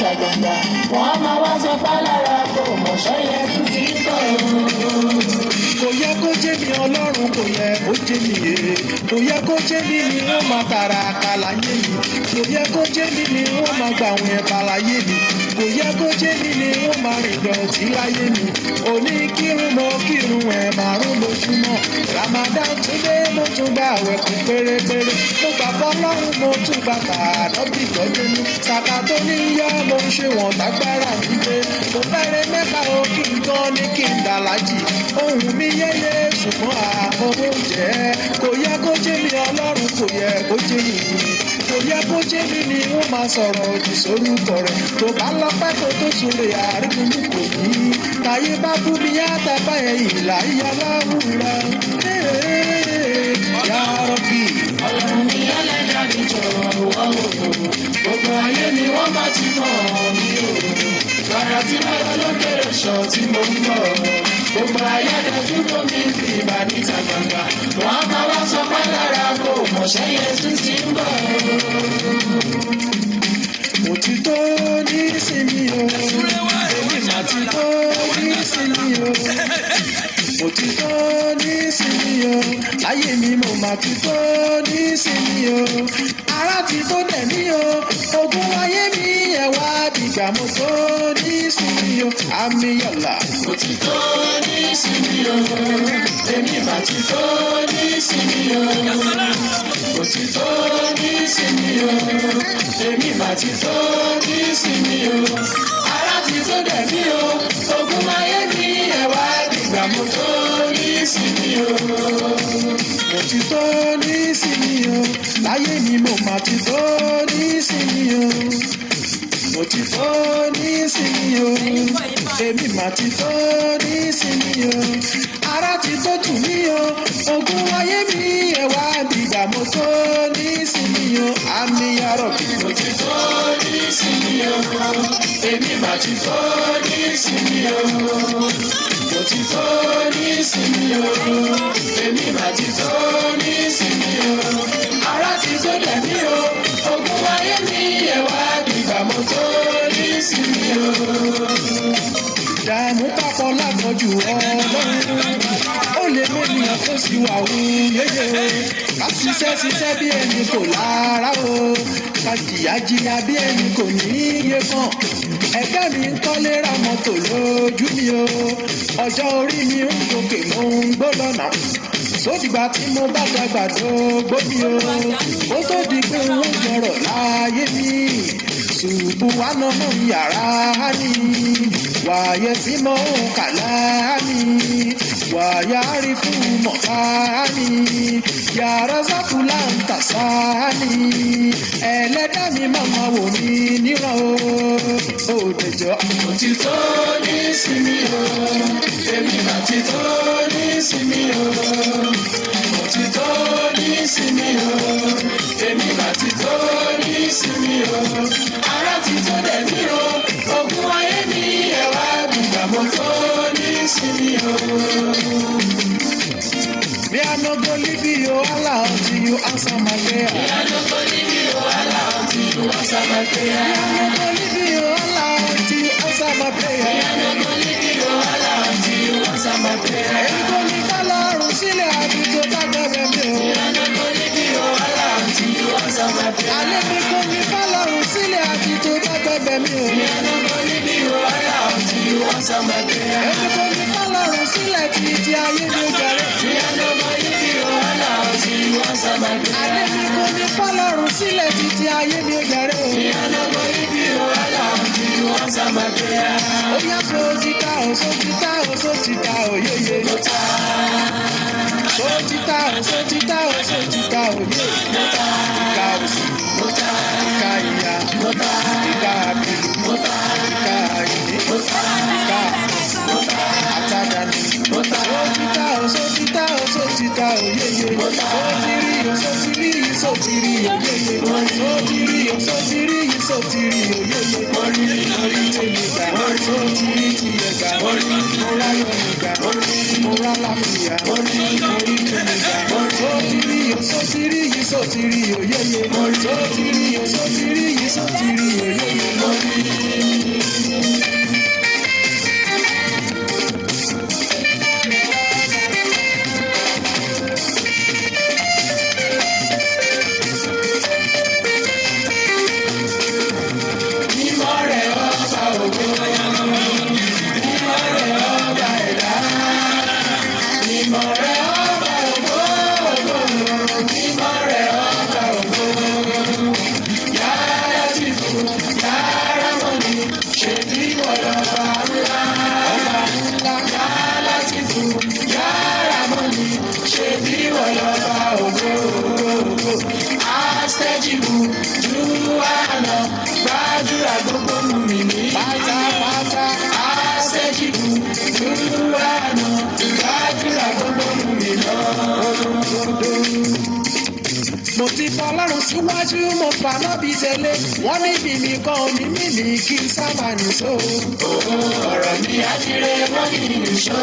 níta gbangba. Wọ́n máa wá sọ fálára kò mọ̀ ṣọ́yẹ tún ti ń bọ̀. Kò yẹ kó jẹ́ mi Ọlọ́run, kò yẹ kó jẹ́ mi èrè. Kò yẹ kó jẹ́ mi ni wọ́n máa tààrà àkàlàyé mi. Kò yẹ kó jẹ́ mi ni wọ́n máa gbà àwọn ẹ̀bà láyé mi. Kò yẹ kó jẹ́ mi ni wọ́n máa rìn dọ̀tí láyé mi. Òní kírun mo kírun ẹ̀ márùn lójúmọ́. Ramadan tún dé mo tún gba àwẹ̀ kún pérépéré. Mo gbà fọlọ́run mo tún gbà tààdọ́bì gbọ́dẹ́nu. Sàkà tó ní yá mo ń ṣe wọ̀n tágbára mi dé. Mo fẹ́rẹ̀ mẹ́ta o kí n tán ní kí n dàlájì. Ohun mi yẹ́yẹ́ ṣùgbọ́n àkọ́kọ́ jẹ́. Kò yẹ kó jẹ́ mi Ọlọ́run, kò yẹ kó jẹ́ mi. Kò yẹ kó jẹ́ mi ni wọ́n máa sọ̀rọ̀ òdì sórúkọ rẹ̀. Tó bá lọ pẹ́ kó tó súnlé àríkùnú kò ní. Táyé bá bú mi yá tábà ẹ̀yìn láyé aláwùrà. Yá Rọ́bì. Ọlọ́run mi ẹlẹ́dàá mi jọ̀wọ́ wò. Gbogbo ayé ni wọ́n bá ti mọ̀ mí o. Gbàrà tí mo lọ lókèrè ṣọ tí mo ń bọ̀. Gbogbo ayé dájú tó mi fi ìbà níta gbangba. Wọ́n á máa wá sọ pé lára kò mọ̀ ṣẹ́yẹ tún ti ń bọ̀. Mo ti tó ní ìsinmi o. Èmi mà ti tó ní ìsinmi o. Mo ti tó ní ìsinmi o. Láyé mi mo mà ti tó ní ìsinmi o. Ara ti tó dẹ̀ mí o. Ogun ayé mi ẹ̀wá dìgbà mo tó ní ìsinmi o. Àmì yàrá. Mo ti tó ní ìsinmi o. Èmi mà ti tó ní ìsinmi o. Mo ti tó ní ìsinmi o. Èmi mà ti tó ní ìsinmi o. Ara ti tó dẹ̀ mí o. Ogun ayé mi ẹ̀wá dìgbà mo tó ní ìsinmi o. Mo ti tó ní ìsinmi o. Láyé mi mo mà ti tó ní ìsinmi o. Mo ti tó ní ìsinmi o. Èmi mà ti tó ní ìsinmi o. Ara ti tó tù mí o. Ogun ayé mi ẹ̀wá dìgbà mo tó ní ìsinmi o. Àmì ya Rọ́bì. Mo ti tó ní ìsinmi o. Èmi mà ti tó ní ìsinmi o. Mo ti tó ní ìsinmi o. Èmi mà ti tó ní ìsinmi o. Ara ti tó dẹ̀ mí o. Ogun ayé mi ẹ̀wá dìgbà mo tó ní ìsinmi o. Dààmú papọ̀ lágbọ́jú Ọlọ́run. Ó lè mẹ́nìyàn tó sì wà wù yéyé o. Ká ṣiṣẹ́ bí ẹni kò lára o. Ká jìyà bí ẹni kò ní iye kan. Ẹgbẹ́ mi ń kọ́lé ra mọ́tò lójú mi o. Ọjọ́ orí mi ń gòkè mo ń gbó lọ́nà. Sódìgbà tí mo bá dàgbà dógbó mi o. Ó tó di pé wọ́n jọrọ̀ láyé mi. Ṣùgbù wà nọ́nà yàrá mi. Wàyẹ̀ tí mo ń kàlá mi. Wàyà rí fún mọ̀ká mi. Yàrá sákúlà ń tàṣà mi. Ẹlẹ́dàá mi máa wò mí níran o. Òdèjọ́. Mo ti tó ní ìsinmi o. Èmi mà ti tó ní ìsinmi o. Mo ti tó ní ìsinmi o. Èmi mà ti tó ní ìsinmi o. Ara ti tó dẹ̀ mí o. Ogun ayé mi ẹ̀wá dìgbà mo tó ní ìsinmi o. Me I no go leave you Allah until you answer my prayer. Me I no go leave you Allah until you answer my prayer. Me I no go leave you Allah until you answer my prayer. Me I no go leave you Allah until you answer my prayer. Èyí kò ní fọlọ́run sílẹ̀ àbí tó bá gbẹ̀bẹ̀ mi o. Me I no go leave you Allah until you answer my prayer. Àlẹ́ mi kò ní fọlọ́run sílẹ̀ àbí tó bá gbẹ̀bẹ̀ mi o. Me I no go leave you Allah until you answer my prayer. Èyí kò ní fọlọ́run sílẹ̀ títí ayé mi jẹrẹ. Me I no go leave you Allah until you answer my prayer. Àlẹ́ mi kò ní fọlọ́run sílẹ̀ títí ayé mi jẹrẹ o. Me I no go leave you Allah until you answer my prayer. Ó yá sótítà o sótítà o sótítà o yéye. Sótítà o sótítà o sótítà o yéye. Ìka òsì, ìka ìyá, ìka àbílù, ìka àìní, ìka àtàdánù. Sótítà o sótítà o sótítà o yéye. Sótìrí o yéye. Sótìrí o yéye. Orí tèmi gbà, sótìrí tiẹ̀ gbà. Mo ráyọ̀ mi gbà, mo rá láfíà. Orí tèmi gbà, sótìrí o yéye. Sótìrí o yéye. gbàdúrà gbogbo mú mi ní pátápátá. àṣẹjìbù dúdúrà náà gbàdúrà gbogbo mú mi lọ. Mo ti fọlọ́run síwájú, mo fàná bí tẹ́lẹ̀. Wọ́n ní mímí kan ò ní mímí kí n sábà nìṣó. Ọ̀rọ̀ mi àdìrẹ wọ́n ní nìṣó.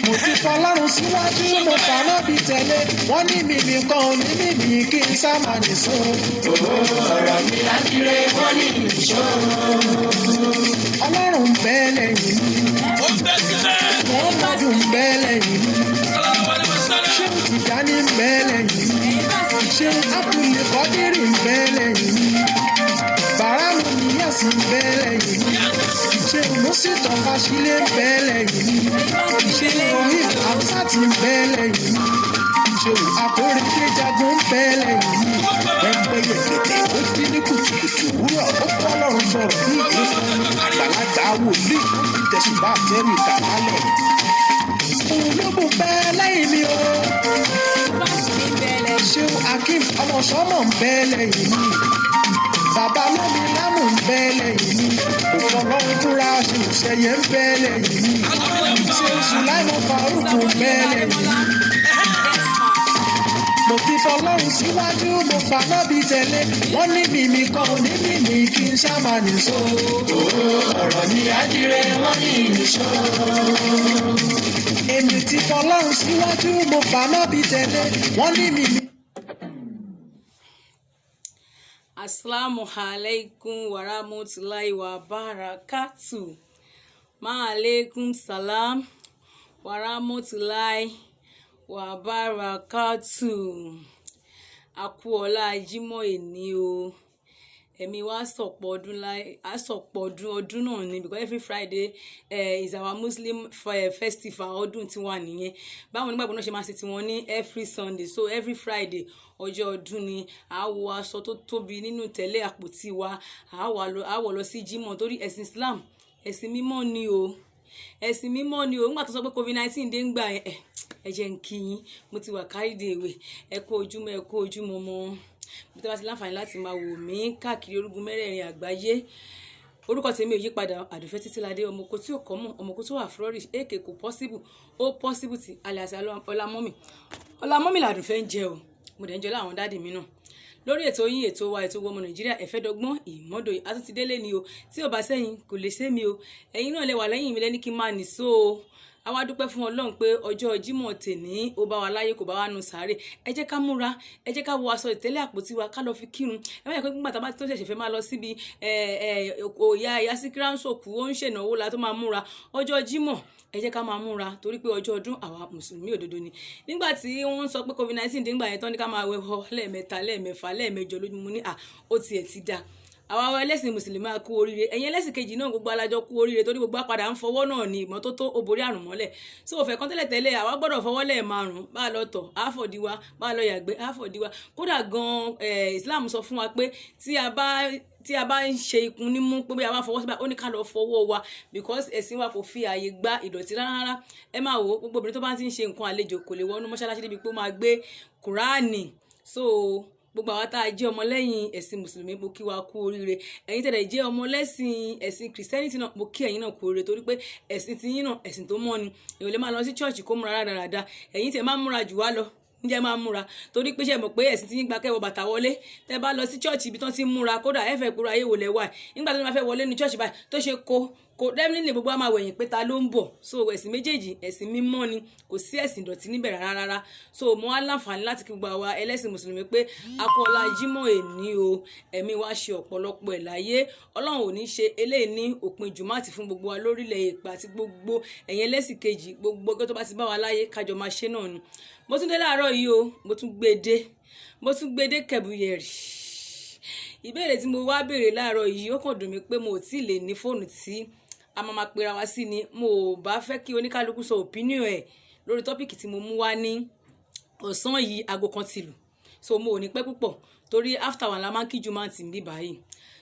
Mo ti fọlọ́run síwájú, mo fàná bí tẹ́lẹ̀. Wọ́n ní mímí kan ò ní mímí kí n sábà nìṣó. Ọ̀rọ̀ mi àdìrẹ wọ́n ní nìṣó. Ọlọ́run ń bẹ lẹ́yìn mi. Mọ́ọ́mọ́dù ń bẹ lẹ́yìn mi. Ṣéun Tìjání ń bẹ lẹ́yìn mi. Ṣéun Abdul Kọ́dírì ń bẹ lẹ́yìn mi. Bàrámù Níyàsí ń bẹ lẹ́yìn mi. Ṣéun Mùsítọ̀ Fáṣílẹ̀ ń bẹ lẹ́yìn mi. Ṣéun Rohim Hamzat ń bẹ lẹ́yìn mi. Ṣéun Akóredé Jagun ń bẹ lẹ́yìn mi. Ẹgbẹ́ yẹ̀kẹ̀tẹ̀ ó dín ní kùtùkùtù òwúrọ̀ ó kọ́ lọ́rùn sọ̀rọ̀ ní ìlú fún àgbàlagbà wòlíì ó fi tẹ̀sùbá àtẹ́rù ìkàwálẹ̀. Ológun bẹ lẹ́yìn mi o. Ṣéun Akeem ọmọ sọ́mọ ń bẹ lẹ́yìn mi. Bàbá lómi lámù ń bẹ lẹ́yìn mi. Òfòlọ́run búra ṣéun Ṣẹ̀yẹ ń bẹ lẹ́yìn mi. Ṣéun Sùláìmọ̀ Fàrúkù ń bẹ lẹ́yìn mi. Mo ti fọlọ́run síwájú, mo fàná bí tẹ́lẹ̀. Wọ́n ní mímí kan ò ní mímí kí n sábà nìṣó. Ọ̀rọ̀ mi àdìrẹ wọ́n ní nìṣó. Èmi ti fọlọ́run síwájú, mo fàná bí tẹ́lẹ̀. Wọ́n ní mímí. Assalamu alaikum warahmatullahi wabarakatuh. Maalaikum salam warahmatullahi wabarakatuh. Àkú ọlá Jímọ̀ èní o. Ẹ̀mí wa sọ̀pọ̀ ọdún náà ni because every Friday is our Muslim festival ọdún tiwa nìyẹn. Báwọn onígbàgbọ́ náà ṣe máa ṣe tiwọn ní every Sunday, so every Friday ọjọ́ ọdún ni a wọ aṣọ tó tóbi nínú tẹ̀lé àpótí wa, a wọ̀ lọ sí Jímọ̀ torí ẹ̀sìn Islam ẹ̀sìn mímọ́ ni o. Ẹ̀sìn mímọ́ ni o. Nígbà tó sọ pé COVID-19 dé ń gbà ẹ jẹ́ ń kí yín, mo ti wà carried away. Ẹ kú ojúmọ́ mọ́. Bí tẹ́ bá ti láǹfààní láti máa wò mí káàkiri orúgun mẹ́rẹ̀ẹ̀rin àgbáyé. Orúkọ tèmi ò yí padà, Àdùfẹ́ Títíládé, ọmọkó tí ò kọ́ mọ̀, ọmọkó tó wà flourish, èkè kò possible, ó possible ti alias Ọlámọ́mì làdùfẹ́ ń jẹ o. Mo dẹ̀ ń jẹ láwọn dáàdì mi náà. Lórí ètò yín, ètò wa, ètò ọmọ Nàìjíríà, ẹ̀fẹ́dọ́gbọ́n ìmọ́dò àtúntìdélé ni o. Tí ò bá sẹ́yìn kò lè sé mi o. Ẹ̀yin náà lè wà lẹ́yìn mi lẹ́ni kí n máa nìṣó o. A wá dúpẹ́ fún Ọlọ́run pé ọjọ́ Jímọ̀ tèní ó bá wa láyé kò bá wa nù sáré. Ẹ jẹ́ ká múra, ẹ jẹ́ ká wọ aṣọ ìtẹ́lẹ̀ àpótí wa ká lọ fi kírun. Ẹ má yẹ pé nígbà tá a bá tó ṣẹ̀ṣẹ̀ fẹ́ máa lọ síbi ìyá Síkírá ń sòkú ó ń ṣènáwó la tó máa múra. Ọjọ́ Jímọ̀ ẹ jẹ́ ká máa múra torí pé ọjọ́ ọdún àwa mùsùlùmí òdodo ni. Nígbà tí wọ́n sọ pé COVID-19 dé ńgbà yẹn tán ní ká máa wẹ̀ họ lẹ́ẹ̀mẹ́ta lẹ́ẹ̀mẹ́fà lẹ́ẹ̀mẹ́jọ lójúmọ́ ní ó tiẹ̀ ti dá. Àwa ẹlẹ́sìn mùsùlùmí á kú oríire, ẹ̀yin ẹlẹ́sìn kejì náà gbogbo alájọ kú oríire torí gbogbo àpàdà ń fọwọ́ náà ní ìmọ́tótó ó borí àrùn mọ́lẹ̀. So òfẹ́ kan tẹ́lẹ̀ àwa gbọ́dọ̀ fọwọ́ lẹ́ẹ̀márùn-ún bá a lọ tọ̀ àfọ̀díwá bá a lọ yàgbẹ́ àfọ̀díwá. Kódà gan Islam sọ fún wa pé tí a bá ń ṣe ikun nímú pé bí a bá fọwọ́ síbà ó ní ká lọ fọwọ́ wa because ẹ̀sìn wa kò fi ààyè gba ìdọ̀tí rárá. Ẹ máa wò gbogbo obìnrin tó bá ti ń ṣe nǹkan àlejò kò lè wọnú mọ́ṣáláṣí débi pé ó máa gbé Kùránì. So gbogbo àwa tá a jẹ́ ọmọlẹ́yìn ẹ̀sìn mùsùlùmí mo kí wa kú oríire. Ẹ̀yin tẹ̀lé jẹ́ ọmọlẹ́sìn ẹ̀sìn kìrìsìtẹ́nìtì náà mo kí ẹ̀yin náà kú oríire torí pé ẹ̀sìn tiyín náà ẹ̀sìn tó mọ́ ni. Èèyàn lè máa lọ sí chọ́ọ̀chì kó múra rádaràda, ẹ̀yin tẹ̀ máa múra jù wá lọ. Ǹjẹ́ máa múra torí pé ṣe mọ̀ pé ẹ̀sìn tí yín gba kẹ́wọ́ bàtà wọlé tẹ́ bá lọ sí chọ́ọ̀chì ibi tán ti múra kódà ẹ fẹ́ kúrò ayé wò lẹ́wà nígbà tó máa fẹ́ wọlé ní chọ́ọ̀chì báyìí tó ṣe kò definitely gbogbo àmà wẹ̀yìn pé ta ló ń bọ̀. So ẹ̀sìn méjèèjì ẹ̀sìn mímọ́ ni kò sí ẹ̀sìn ìdọ̀tí níbẹ̀ rárá. So mo wá láǹfààní láti kí gbogbo àwa ẹlẹ́sìn mùsùlùmí pé akọ́lá Jímọ̀ èní o, ẹ̀mí wa ṣe ọ̀pọ̀lọpọ̀ ẹ̀ láyé. Ọlọ́run ò ní ṣe eléyìí ní òpin jùmọ́àtì fún gbogbo wa lórílẹ̀ èpè àti gbogbo ẹ̀yin ẹlẹ́sìn kejì gbogbo ọgọ́ tó bá ti bá wa láyé kájọ máa ṣe náà ni. Mo tún dé láàárọ̀ yìí o, mo tún gbé dé kẹ̀bùyẹ̀rì. Ìbéèrè tí mo wá béèrè láàárọ̀ yìí ó kàn dùn mí pé mo ò tí ì lè ní fóònù tí a máa pera wa sí ni. Mo ò bá fẹ́ kí oníkálukú sọ opinion ẹ̀ lórí tọ́pìkì tí mo mú wá ní ọ̀sán yìí aago kan ti lù. So mo ò ní pẹ́ púpọ̀ torí after one la máa ń kí jùmọ̀ àti ń bí báyìí.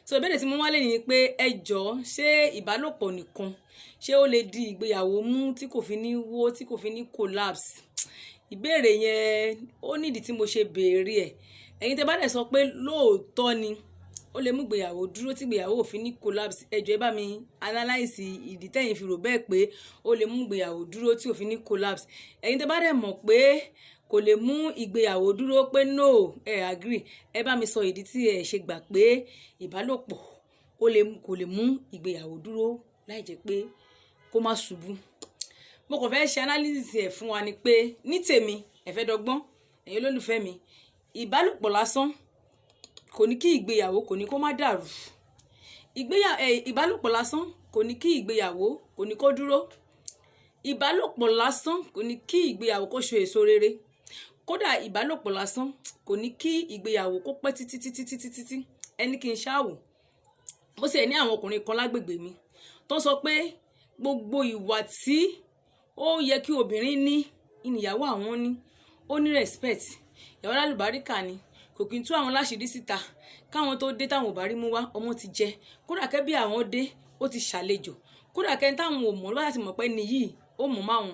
So ìbéèrè tí mo wá lè ní pé ẹ jọ̀ọ́ ṣé ìbálòpọ̀ nìkan ṣé ó lè di ìgbéyàwó mú tí kò fi ní wó tí kò fi ní collapse? Ìbéèrè yẹn ó nídìí tí mo ṣe béèrè ẹ̀ ẹ̀yin tẹ́ bá dẹ̀ sọ pé lóòótọ́ ni ó lè mú ìgbéyàwó dúró tí ìgbéyàwó òfin ní collapse, ẹ jọ̀ọ́ ẹ bá mi analyse ìdí tẹ́yin fi rò bẹ́ẹ̀ pé ó lè mú ìgbéyàwó dúró tí òfin ní collapse. Ẹ̀yin tẹ́ bá dẹ̀ mọ̀ pé kò lè mú ìgbéyàwó dúró pé no ẹ agree, ẹ bá mi sọ ìdí tí ẹ ṣe gbà pé ìbálòpọ̀ kò lè mú ìgbéyàwó dúró láì jẹ́ pé kó má ṣubú. Mo kàn fẹ́ ṣe analysis ẹ̀ fún wa ni pé ní tèmi ẹ fẹ́ dọ́gbọ́n ẹ̀yin olólùfẹ́ mi, ìbálòpọ̀ lásán kò ní kí ìgbéyàwó kò ní kó má dàrú. Ìbálòpọ̀ lásán kò ní kí ìgbéyàwó kò ní kó dúró. Ìbálòpọ̀ lásán kò ní kí ìgbéyàwó kó so èso rere. Kódà ìbálòpọ̀ lásán kò ní kí ìgbéyàwó kó pẹ́ títí ẹni kí n ṣáwò. Bó ṣe ní àwọn ọkùnrin kan lágbègbè mi tó sọ pé gbogbo ìwà tí ó yẹ kí obìnrin ní ìníyàwó àwọn ní, ó ní respect, ìyàwó lálùbáríkà ni, kò kí n tú àwọn láṣìírí síta, káwọn tó dé táwọn ò bá rí mú wá ọmọ ti jẹ, kódà kẹ́ bí àwọn dé ó ti ṣàlejò, kódà kẹ́ táwọn ò mọ̀ láti mọ̀ pé ẹni yìí ó mọ̀ máwọn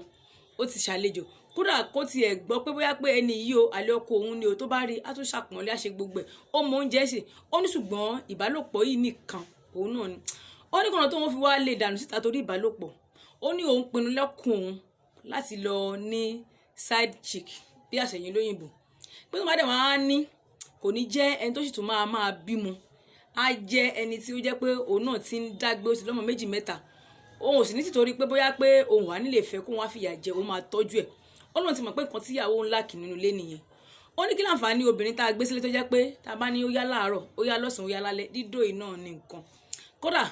ó ti ṣàlejò, kódà kó tiẹ̀ gbọ́ pé bóyá pé ẹni yìí o àlẹ́ ọkọ òun ni o, tó bá rí á tún ṣàpọ̀nlé àṣẹ gbogbo ẹ̀, ó mọ oúnjẹ ṣe, ó ní ṣùgbọ́n ìbálòpọ̀ yìí nìkan òun náà ni. Ó ní kọ́nà tó wọ́n fi wá lè dànù síta torí ìbálòpọ̀. Ó ní òun pinnu lẹ́kùn òun láti lọ ní side chick bí àṣẹyìn lóyìnbó, pé tó má dẹ̀ wọ́n á ní kò ní jẹ́ ẹni tó sì tún máa bímọ, á jẹ́ ẹni tí ó jẹ́ pé òun náà ti ń dágbé, ó ti lọ́mọ 2 mẹ́ta, òun ò sì ní tìtorí pé bóyá pé òun wà nílé ìfẹ́ kó wọ́n á fìyà jẹ, òun máa tọ́jú ẹ̀. Ó lóun ti mọ̀ pé nǹkan tíyàwó ńlá kì nínú ilé nìyẹn. Ó ní kí láǹfààní obìnrin tá a gbé sílé tó jẹ́ pé tá a bá ní ó yá láàárọ̀ ó yá lọ́sàn-án ó yá lálẹ́, dídò yìí náà ní nǹkan. Kódà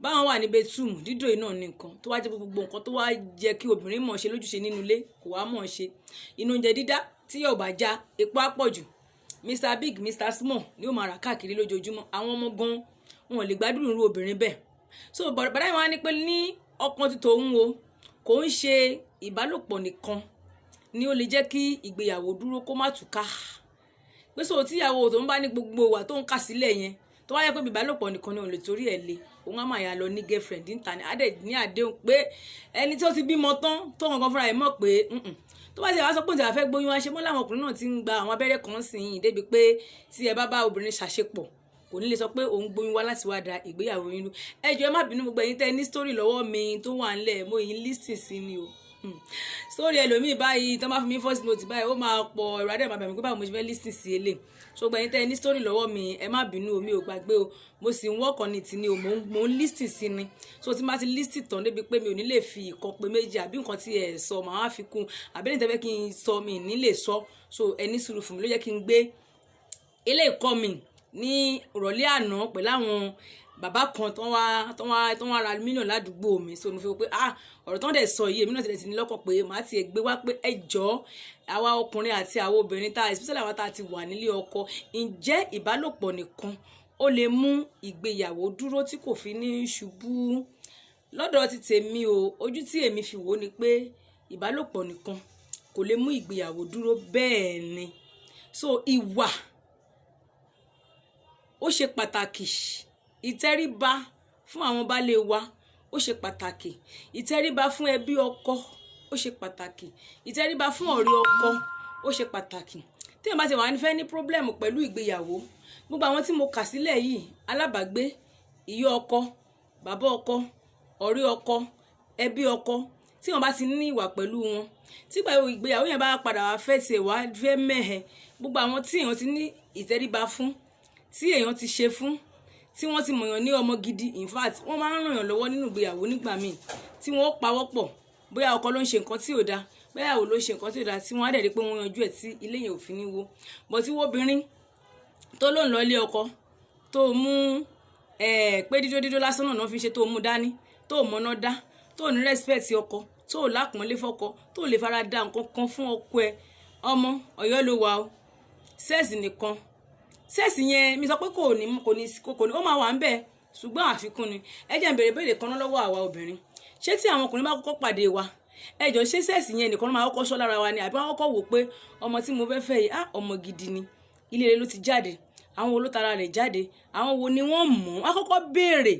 báwọn wà ní bedroom, dídò yìí náà ní nǹkan tó wá jẹ́ gbogbo nǹkan tó wá jẹ́ kí obìnrin mọ̀ ṣe lójúṣe nínú ilé kò wá mọ̀ ṣe. Inú oúnjẹ dídá tí yóò bá já epo á pọ̀ jù, Mr Big Mr Small ni ó máa rà káàkiri lójoojúmọ́. Àwọn ọmọ gan wọn ò lè gbádùn irú obìnrin bẹ́ẹ̀. So bàdá yìí wá ní pé ní ọkàn ti tòun o, kò ń ṣe ìbálòpọ̀ nìkan ni ó lè jẹ́ kí ìgbéyàwó dúró kó má túká. Pé so tíyàwó tó ń bá ní gbogbo ìwà tó ń kà sílẹ̀ yẹn, tó wáyé pé ìbálòpọ̀ nìkan ni òun lè torí ẹ̀ le, òun á máa yà lọ ní girlfriend níta ni, á dẹ̀ ní àdéhùn pé ẹni tí ó ti bímọ tán tó kankan fúnra ẹ̀ mọ̀ pé tó bá ti wá sọ pé òun ti wá fẹ́ gbóyún wá ṣe mọ́ láwọn ọkùnrin náà ti ń gba àwọn abẹ́rẹ́ kan sí yìí débi pé tí ẹ bá bá obìnrin ṣàṣepọ̀ kò ní lè sọ pé òun gbóyún wá láti wá da ìgbéyàwó yín rú. Ẹ jọ̀ọ́ ẹ má bínú gbogbo ẹ̀yin tẹ́ ní story lọ́wọ́ mi tó wà ńlẹ̀, mo yìí listen sí ni o. Story ẹlòmíì báyìí tó máa fi mí voice note báyìí ó máa pọ̀ ẹ̀rọ adé máa bẹ̀rẹ̀ pé báwo mo ṣe fẹ́ listen sí elé. So gbogbo ẹ̀yin tẹ́ ní story lọ́wọ́ mi ẹ má bínú o, mi ò gbàgbé o, mo sì ń work on it ni o, mo ń listen sí ni. So tí má ti listen tán débi pé mi ò ní lè fi ìkan pé méjì àbí nǹkan tí ẹ sọ màá wá fi kún, àbí ní tẹ́fẹ́ kí n sọ mi ní lè sọ. So ẹni sùúrù fún mi ló jẹ́ kí n gbé ilé ìkọ́ mi ní ìrọ̀lẹ́ àná pẹ̀lú àwọn bàbá kan tó wá ra mílíọ̀nù ládùúgbò mi. So mo fi wò pé ọ̀rọ̀ tó ń dẹ̀ sọ yìí èmi náà ti ní lọ́kàn pé màá ti gbé wá pé ẹ jọ̀ọ́ àwa ọkùnrin àti àwọn obìnrin tá especially àwa tá a ti wà nílé ọkọ, ǹjẹ́ ìbálòpọ̀ nìkan ó lè mú ìgbéyàwó dúró tí kò fi ní ṣubú? Lọ́dọ̀ ti tèmi o, ojú tí èmi fi wò ni pé ìbálòpọ̀ nìkan kò lè mú ìgbéyàwó dúró bẹ́ẹ̀ ni. So ìwà ó ṣe pàtàkì, ìtẹríba fún àwọn baálé wa ó ṣe pàtàkì, ìtẹríba fún ẹbí ọkọ ó ṣe pàtàkì, ìtẹríba fún ọ̀rẹ́ ọkọ ó ṣe pàtàkì. Tí èèyàn bá ti wà ní fẹ́ ní problem pẹ̀lú ìgbéyàwó, gbogbo àwọn tí mo kà sílẹ̀ yìí, alábàágbé, ìyá ọkọ, bàbá ọkọ, ọ̀rẹ́ ọkọ, ẹbí ọkọ, tí wọ́n bá ti ní ìwà pẹ̀lú wọn, tí ìgbéyàwó yẹn bá padà wá fẹ́ tiẹ̀ wá fẹ́ mẹ́hẹ̀, gbogbo àwọn tí èèyàn ti ní ìtẹríba fún, tí èèyàn ti ṣe fún, tí wọ́n ti mọ̀yàn ní ọmọ gidi, in fact wọ́n máa ń ràn yàn lọ́wọ́ nínú ìgbéyàwó nígbà míì tí wọ́n pawọ́ pọ̀, bóyá ọkọ ló ń ṣe nǹkan tí ò dáa, bóyá ìyàwó ló ń ṣe nǹkan tí ò dáa, tí wọ́n á dẹ̀ rí pé wọ́n yanjú ẹ̀ tí ilé yẹn ò fi ní wó. Bọ̀ tí obìnrin tó lóun lọ ilé ọkọ tó mú pé dídó lásán náà fi ṣe, tó mú dání, tó mọ̀nà dá, tó ní respect ọkọ, tó lápọ̀nlé fọ́kọ, tó lè fara da nǹkan kan fún ọkọ ẹ̀, ọmọ Ọ̀yọ́ ló wà o, sẹ́ẹ̀sì nìkan, sẹ́ẹ̀sì yẹn mi sọ pé kò ní ó máa wà ń bẹ̀, ṣùgbọ́n àfikún ni. Ẹ jẹ́ n béèrè kan náà lọ́wọ́ àwa obìnrin, ṣé tí àwọn ọkùnrin bá kọ́kọ́ pàdé wa, ẹ jọ̀ọ́ ṣé sẹ́ẹ̀sì yẹn nìkan máa kọ́kọ́ sọ lára wa ni, àbí wọ́n kọ́kọ́ wò pé ọmọ tí mo fẹ́ fẹ́ yìí ọmọ gidi ni, ilé rẹ̀ ló ti jáde, àwọn wo ló tara rẹ̀ jáde, àwọn wo ni wọ́n mọ̀, wọ́n kọ́kọ́ béèrè.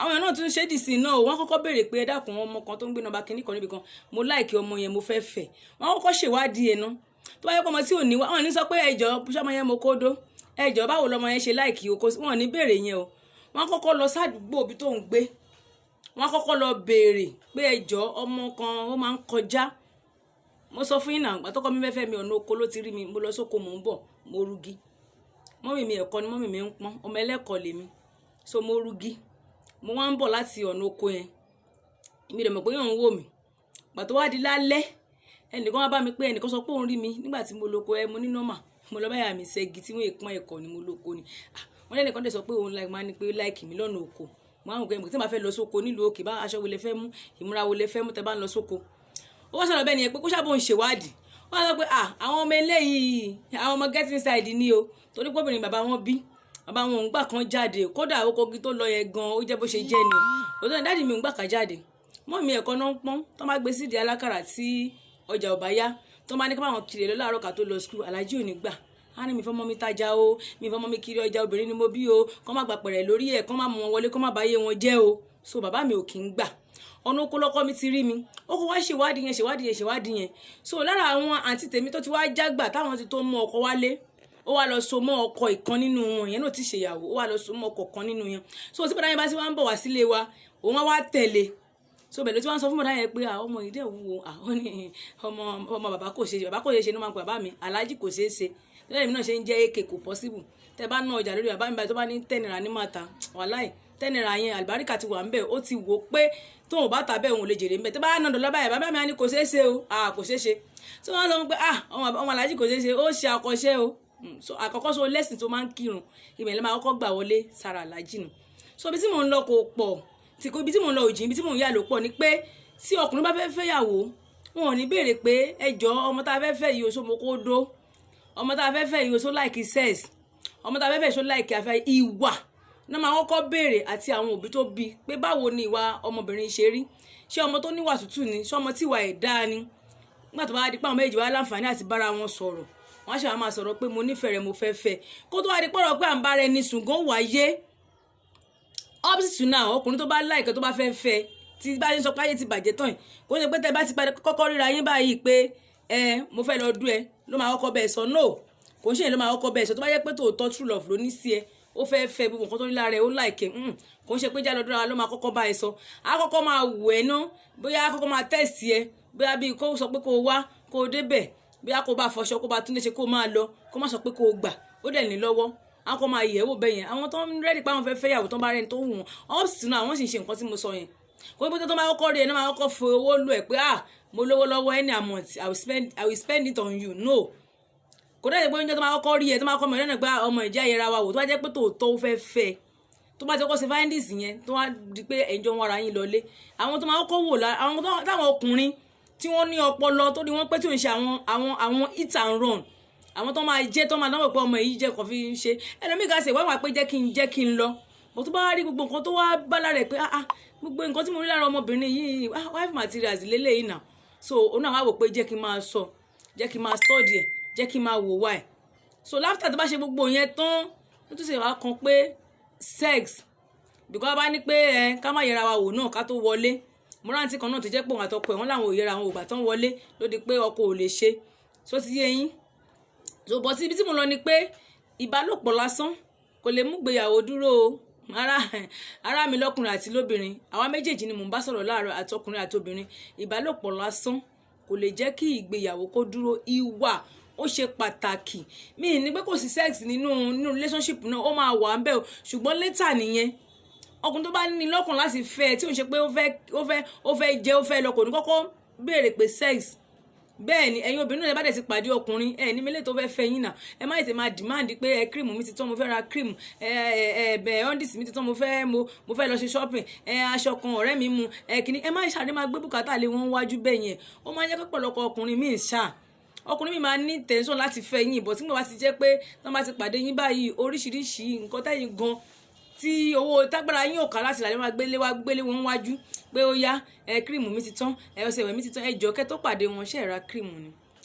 Àwọn èèyàn náà tún ṣe dìsí náà, wọ́n kọ́kọ́ béèrè pé ẹ dákun ọmọ kan tó ń gbé nọ́mbà kínní kan níbi kan, mo láìkí ọmọ yẹn mo fẹ́ fẹ́, wọ́n kọ́kọ́ ṣèwádìí ẹ̀ náà tó bá yẹ pé ọmọ tí ò ní wá wọn ní sọ pé ẹjọ́ sọmọ yẹn mo kódó ẹjọ́ báwo lọmọ yẹn ṣe láìkì oko wọn ní béèrè yẹn o wọn kọ́kọ́ lọ sádùúgbò bí tó ń gbé wọn kọ́kọ́ lọ béèrè pé ẹjọ́ ọmọ kan ó máa ń kọjá mo sọ fún yín náà àgbà tó kọ́ mi fẹ́fẹ́ mi ọ̀nà oko ló ti rí mi mo lọ sóko mò ń bọ̀ mo rúgi mọ́mì mi ẹ̀kọ́ ni mọ́mì mi ń pọ́n ọmọ ẹlẹ́kọ̀ọ́ lèmi so mo rúgi mo wá ń bọ̀ láti ọ̀nà oko yẹn mi rẹ̀ mọ̀ pé yóò ń wò mí gbà tó wá di lálẹ́ ẹnìkan wá bá mi pé ẹnìkan sọ pé òun rí mi nígbà tí mo lóko mo ní nọ́mà mo lọ báyà mi ṣẹ́gi tí wọ́n èèpọ́n ẹ̀kọ́ ni mo lóko ni wọ́n lẹ́nìkan dẹ̀ sọ pé òun máa ní pé láìkì mi lọ́nà oko mo àwọn òkè tí màá fẹ́ lọ sóko nílùú òkè bá aṣọ wo lè fẹ́ mú ìmúra wo lè fẹ́ mú tẹ́ bá ń lọ sóko ó wá sọ̀rọ̀ bẹ́ẹ̀ ni pé kó ṣàbọ̀ ń ṣèwádìí ó wá sọ pé àwọn ọmọ eléyìí àwọn ọmọ get inside ni o torí pé obìnrin bàbá wọn bí bàbá wọn òun gbà kan jáde kódà ó kogi tó lọ yẹn gan ó jẹ́ bó ṣe jẹ́ ni o òtún dáàdì mi òun gbà kan jáde mọ́ mi ẹ̀kọ́ náà ń pọ́n tó máa gbé sídìí alákàrà tí ọjà ò bá yá tó máa ní ká báwọn kiri lọ láàárọ̀ ká tó lọ skul alájí ò ní gbà á ní mi fẹ́ mọ́ mi tajà o mi fẹ́ mọ́ mi kiri ọjà obìnrin ni mo bí o kọ́ má gbà pẹ̀rẹ̀ lórí ẹ̀ kọ́ má mú wọn wọlé kọ́ má báyé wọn jẹ́ o so bàbá mi ò kì í gbà ọ̀nà oko lọ́kọ́ mi ti rí mi ó kó wá ṣèwádìí yẹn so lára àwọn àǹtí tèmi tó ti wá jágbà táwọn ti tó mú ọkọ wálé ó wá lọ so mọ́ ọkọ ìkan nínú wọn yẹn náà ti ṣèyàwó ó wá lọ so mọ́ ọkọ kan nínú yẹn so tí bàdá yẹn bá ti wá ń bọ̀ wá sílé wa òun wá tẹ̀lé so bẹ̀rẹ̀ tí wọ́n sọ fún bàdá yẹn pé ọmọ ìdẹ́ wo àwọn ní ọmọ bàbá kò ṣe ṣe ní máa ń pè bàbá mi aláàjì kò ṣeé ṣe lẹ́yìn mi náà ṣe ń jẹ́ èkè kò possible tẹ́ bá ná ọjà lórí bàbá mi báyìí tó bá ní 10 naira ní máa ta wàláì 10 naira yẹn àlùbáríkà ti wà ń bẹ̀ ó ti wò pé tóun bá ta bẹ́ẹ̀ òun lè jèrè ń bẹ̀ tẹ́ bá ná dọ̀lọ́ báyìí bàbá mi á ní kò ṣeé ṣe o kò ṣeé ṣe tí wọ́n sọ pé ọmọ aláàjì kò ṣeé ṣe ó ṣe àkọ́ṣe o so àkọ́kọ́ so lẹ́sìn tó máa ń kírun ìbẹ̀ lè máa kọ́kọ́ gbà wọlé sára aláàjì nù so ibi tí mò ń lọ kò pọ̀ ibi tí mò ń lọ òjì ibi tí mò ń yà ló pọ̀ ni pé tí ọkùnrin bá fẹ́ fẹ́yàwó wọn ò ní béèrè pé ẹjọ́ ọmọ tá a fẹ́ fẹ́ yìí o so mo kó dó ọmọ tá a fẹ́ fẹ́ yìí o so láìkí sex ọmọ tá a fẹ́ fẹ́ so láìkí afẹ́ ìwà náà máa kọ́kọ́ béèrè àti àwọn òbí tó bí pé báwo ni ìwà ọmọbìnrin ṣe rí ṣé ọmọ tó níwà tútù ni ṣé ọmọ tí ìwà ẹ̀ dáa ni nígbà tó bá di pé àwọn méjì wá láǹfààní àti bára wọn sọ̀rọ̀ wọ́n á ṣe máa sọ̀rọ̀ pé mo nífẹ̀ẹ́ rẹ̀ mo fẹ́ fẹ́ kó tó wá di pọ̀rọ̀ pé à ń bára ẹni sùn gan wáyé opposite now ọkùnrin tó bá láìkẹ́ tó bá fẹ́ fẹ́ tí bá ń sọ pé ayé ti bàjẹ́ tán kó ṣe pé tẹ́ bá ti padà kọ́kọ́ ríra yín báyìí pé mo fẹ́ lọ dú ẹ ló máa kọ́kọ́ bẹ́ẹ̀ sọ no kò ń ṣe ló máa kọ́kọ́ bẹ́ẹ̀ sọ tó bá yẹ pé tòótọ́ true love ló ní sí ẹ ó fẹ́ fẹ́ gbogbo nǹkan tó ní lára ẹ ó láìkẹ́ kò ń ṣe pé jálọ dúró ló máa kọ́kọ́ bá ẹ sọ á kọ́kọ́ máa wù ẹ ná bóyá á kọ́kọ́ máa tẹ̀sí ẹ bóyá bíi kó sọ pé kó wá kó débẹ̀ bóyá kó bá fọṣọ kó bá túnlé ṣe kó máa lọ kó má sọ pé kó gbà ó dẹ̀ ní lọ́wọ́ á kọ́ máa yẹ̀ wò bẹ́ẹ̀ yẹn àwọn tó ń rẹ́dì pé àwọn fẹ́ fẹ́ yàwó tó ń bá rẹ́ni tó wù wọ́n ọ́ọ̀sì náà àwọn sì ń ṣe nǹkan tí mo sọ yẹn kò ní pé tó máa kọ́kọ́ rí ẹ náà máa kọ́kọ́ fi owó lò ẹ̀ pé mo lówó lọ́wọ́ any amount I will spend it on you no kò dẹ́ pé oúnjẹ tó máa kọ́kọ́ rí ẹ tó máa kọ́ ọmọ ìrẹ́nà pé ọmọ ìjà yẹra wa wò tó bá jẹ́ pé tòótọ́ ó fẹ́ fẹ́ tó bá ti kọ́kọ́ ṣe findings yẹn tó wá di pé ẹ̀jọ̀ wọn ara yín lọlé àwọn tó máa kọ́kọ́ wò lára àwọn táwọn ọkùnrin tí wọ́n ní ọpọlọ tó ní wọ́n pé tí ò ń ṣe àwọn hit and run àwọn tó máa jẹ́ tó máa dáwọ̀ pé ọmọ yìí jẹ́ kàn fi ń ṣe ẹlòmíì ká ṣe wá wà pé jẹ́ kí n lọ bó tó bá rí gbogbo nǹkan tó wá bá lára ẹ̀ pé gbogbo nǹkan tí mo rí lára ọmọbìnrin yìí wife materials lélẹ́yìí náà so òun náà wá wò pé jẹ́ kí n máa sọ jẹ́ kí n máa study ẹ̀ jẹ́ kí n máa wò wá ẹ̀ so láfítà tó bá ṣe gbogbo yẹn tán ó tún ṣe wá kan pé sex bìkọ́ bá ní pé ká má yẹra wa wò náà ká tó wọlé mo rántí kan náà tó jẹ́ pé òun àtọkọ ẹ̀ wọ́n làwọn ò yẹra àwọn ògbà tán wọlé ló di pé ọkọ ò lè ṣe so ti yé yín so bọ́ sí ibi tí mo lọ ni pé ìbálòpọ̀ lásán kò lè mú gbéyàwó dúró o ara mi lọ́kùnrin àti lóbìnrin àwa méjèèjì ni mò ń bá sọ̀rọ̀ láàárọ̀ àtọkùnrin àtobìnrin ìbálòpọ̀ lásán kò lè jẹ́ kí ìgbéyàwó kó dúró ìwà ó ṣe pàtàkì mi ní pé kò sí sex nínú relationship náà ó máa wà ń bẹ̀ ṣùgbọ́n later nìyẹn ọkùnrin tó bá ní lọ́kàn láti fẹ́ tí ò ń ṣe pé ó fẹ́ jẹ́ ó fẹ́ lọ kò ní kọ́kọ́ béèrè pé sex bẹ́ẹ̀ ni ẹ̀yin obìnrin náà bá dẹ̀ ti pàdé ọkùnrin ẹ̀ ní mílẹ̀ tó fẹ́ fẹ́ yín náà ẹ má tètè máa demand pé cream mi ti tán mo fẹ́ ra cream undis mi ti tán mo fẹ́ lọ ṣe shopping aṣọ kan ọ̀rẹ́ mi mu kìíní ẹ má ṣàdé máa gbé bùkátà lé wọn wájú bẹ́ẹ̀ yẹn ó máa ń jẹ́ pọ̀lọpọ̀ ọkùnrin míì ṣá ọkùnrin mi máa ní tension láti fẹ́ yín bọ̀ tí mo bá ti jẹ́ pé wọ́n bá ti pàdé yín báyìí oríṣiríṣi nǹkan tẹ́yìn gan tí owó tágbára yín ò ká láti làlẹ́ máa gbélé wọn wájú pé ó yá kírìmù mi ti tán ọṣẹ ìwẹ̀ mi ti tán ẹjọ́ kẹ́ tó pàdé wọn ṣe ra kírìmù ni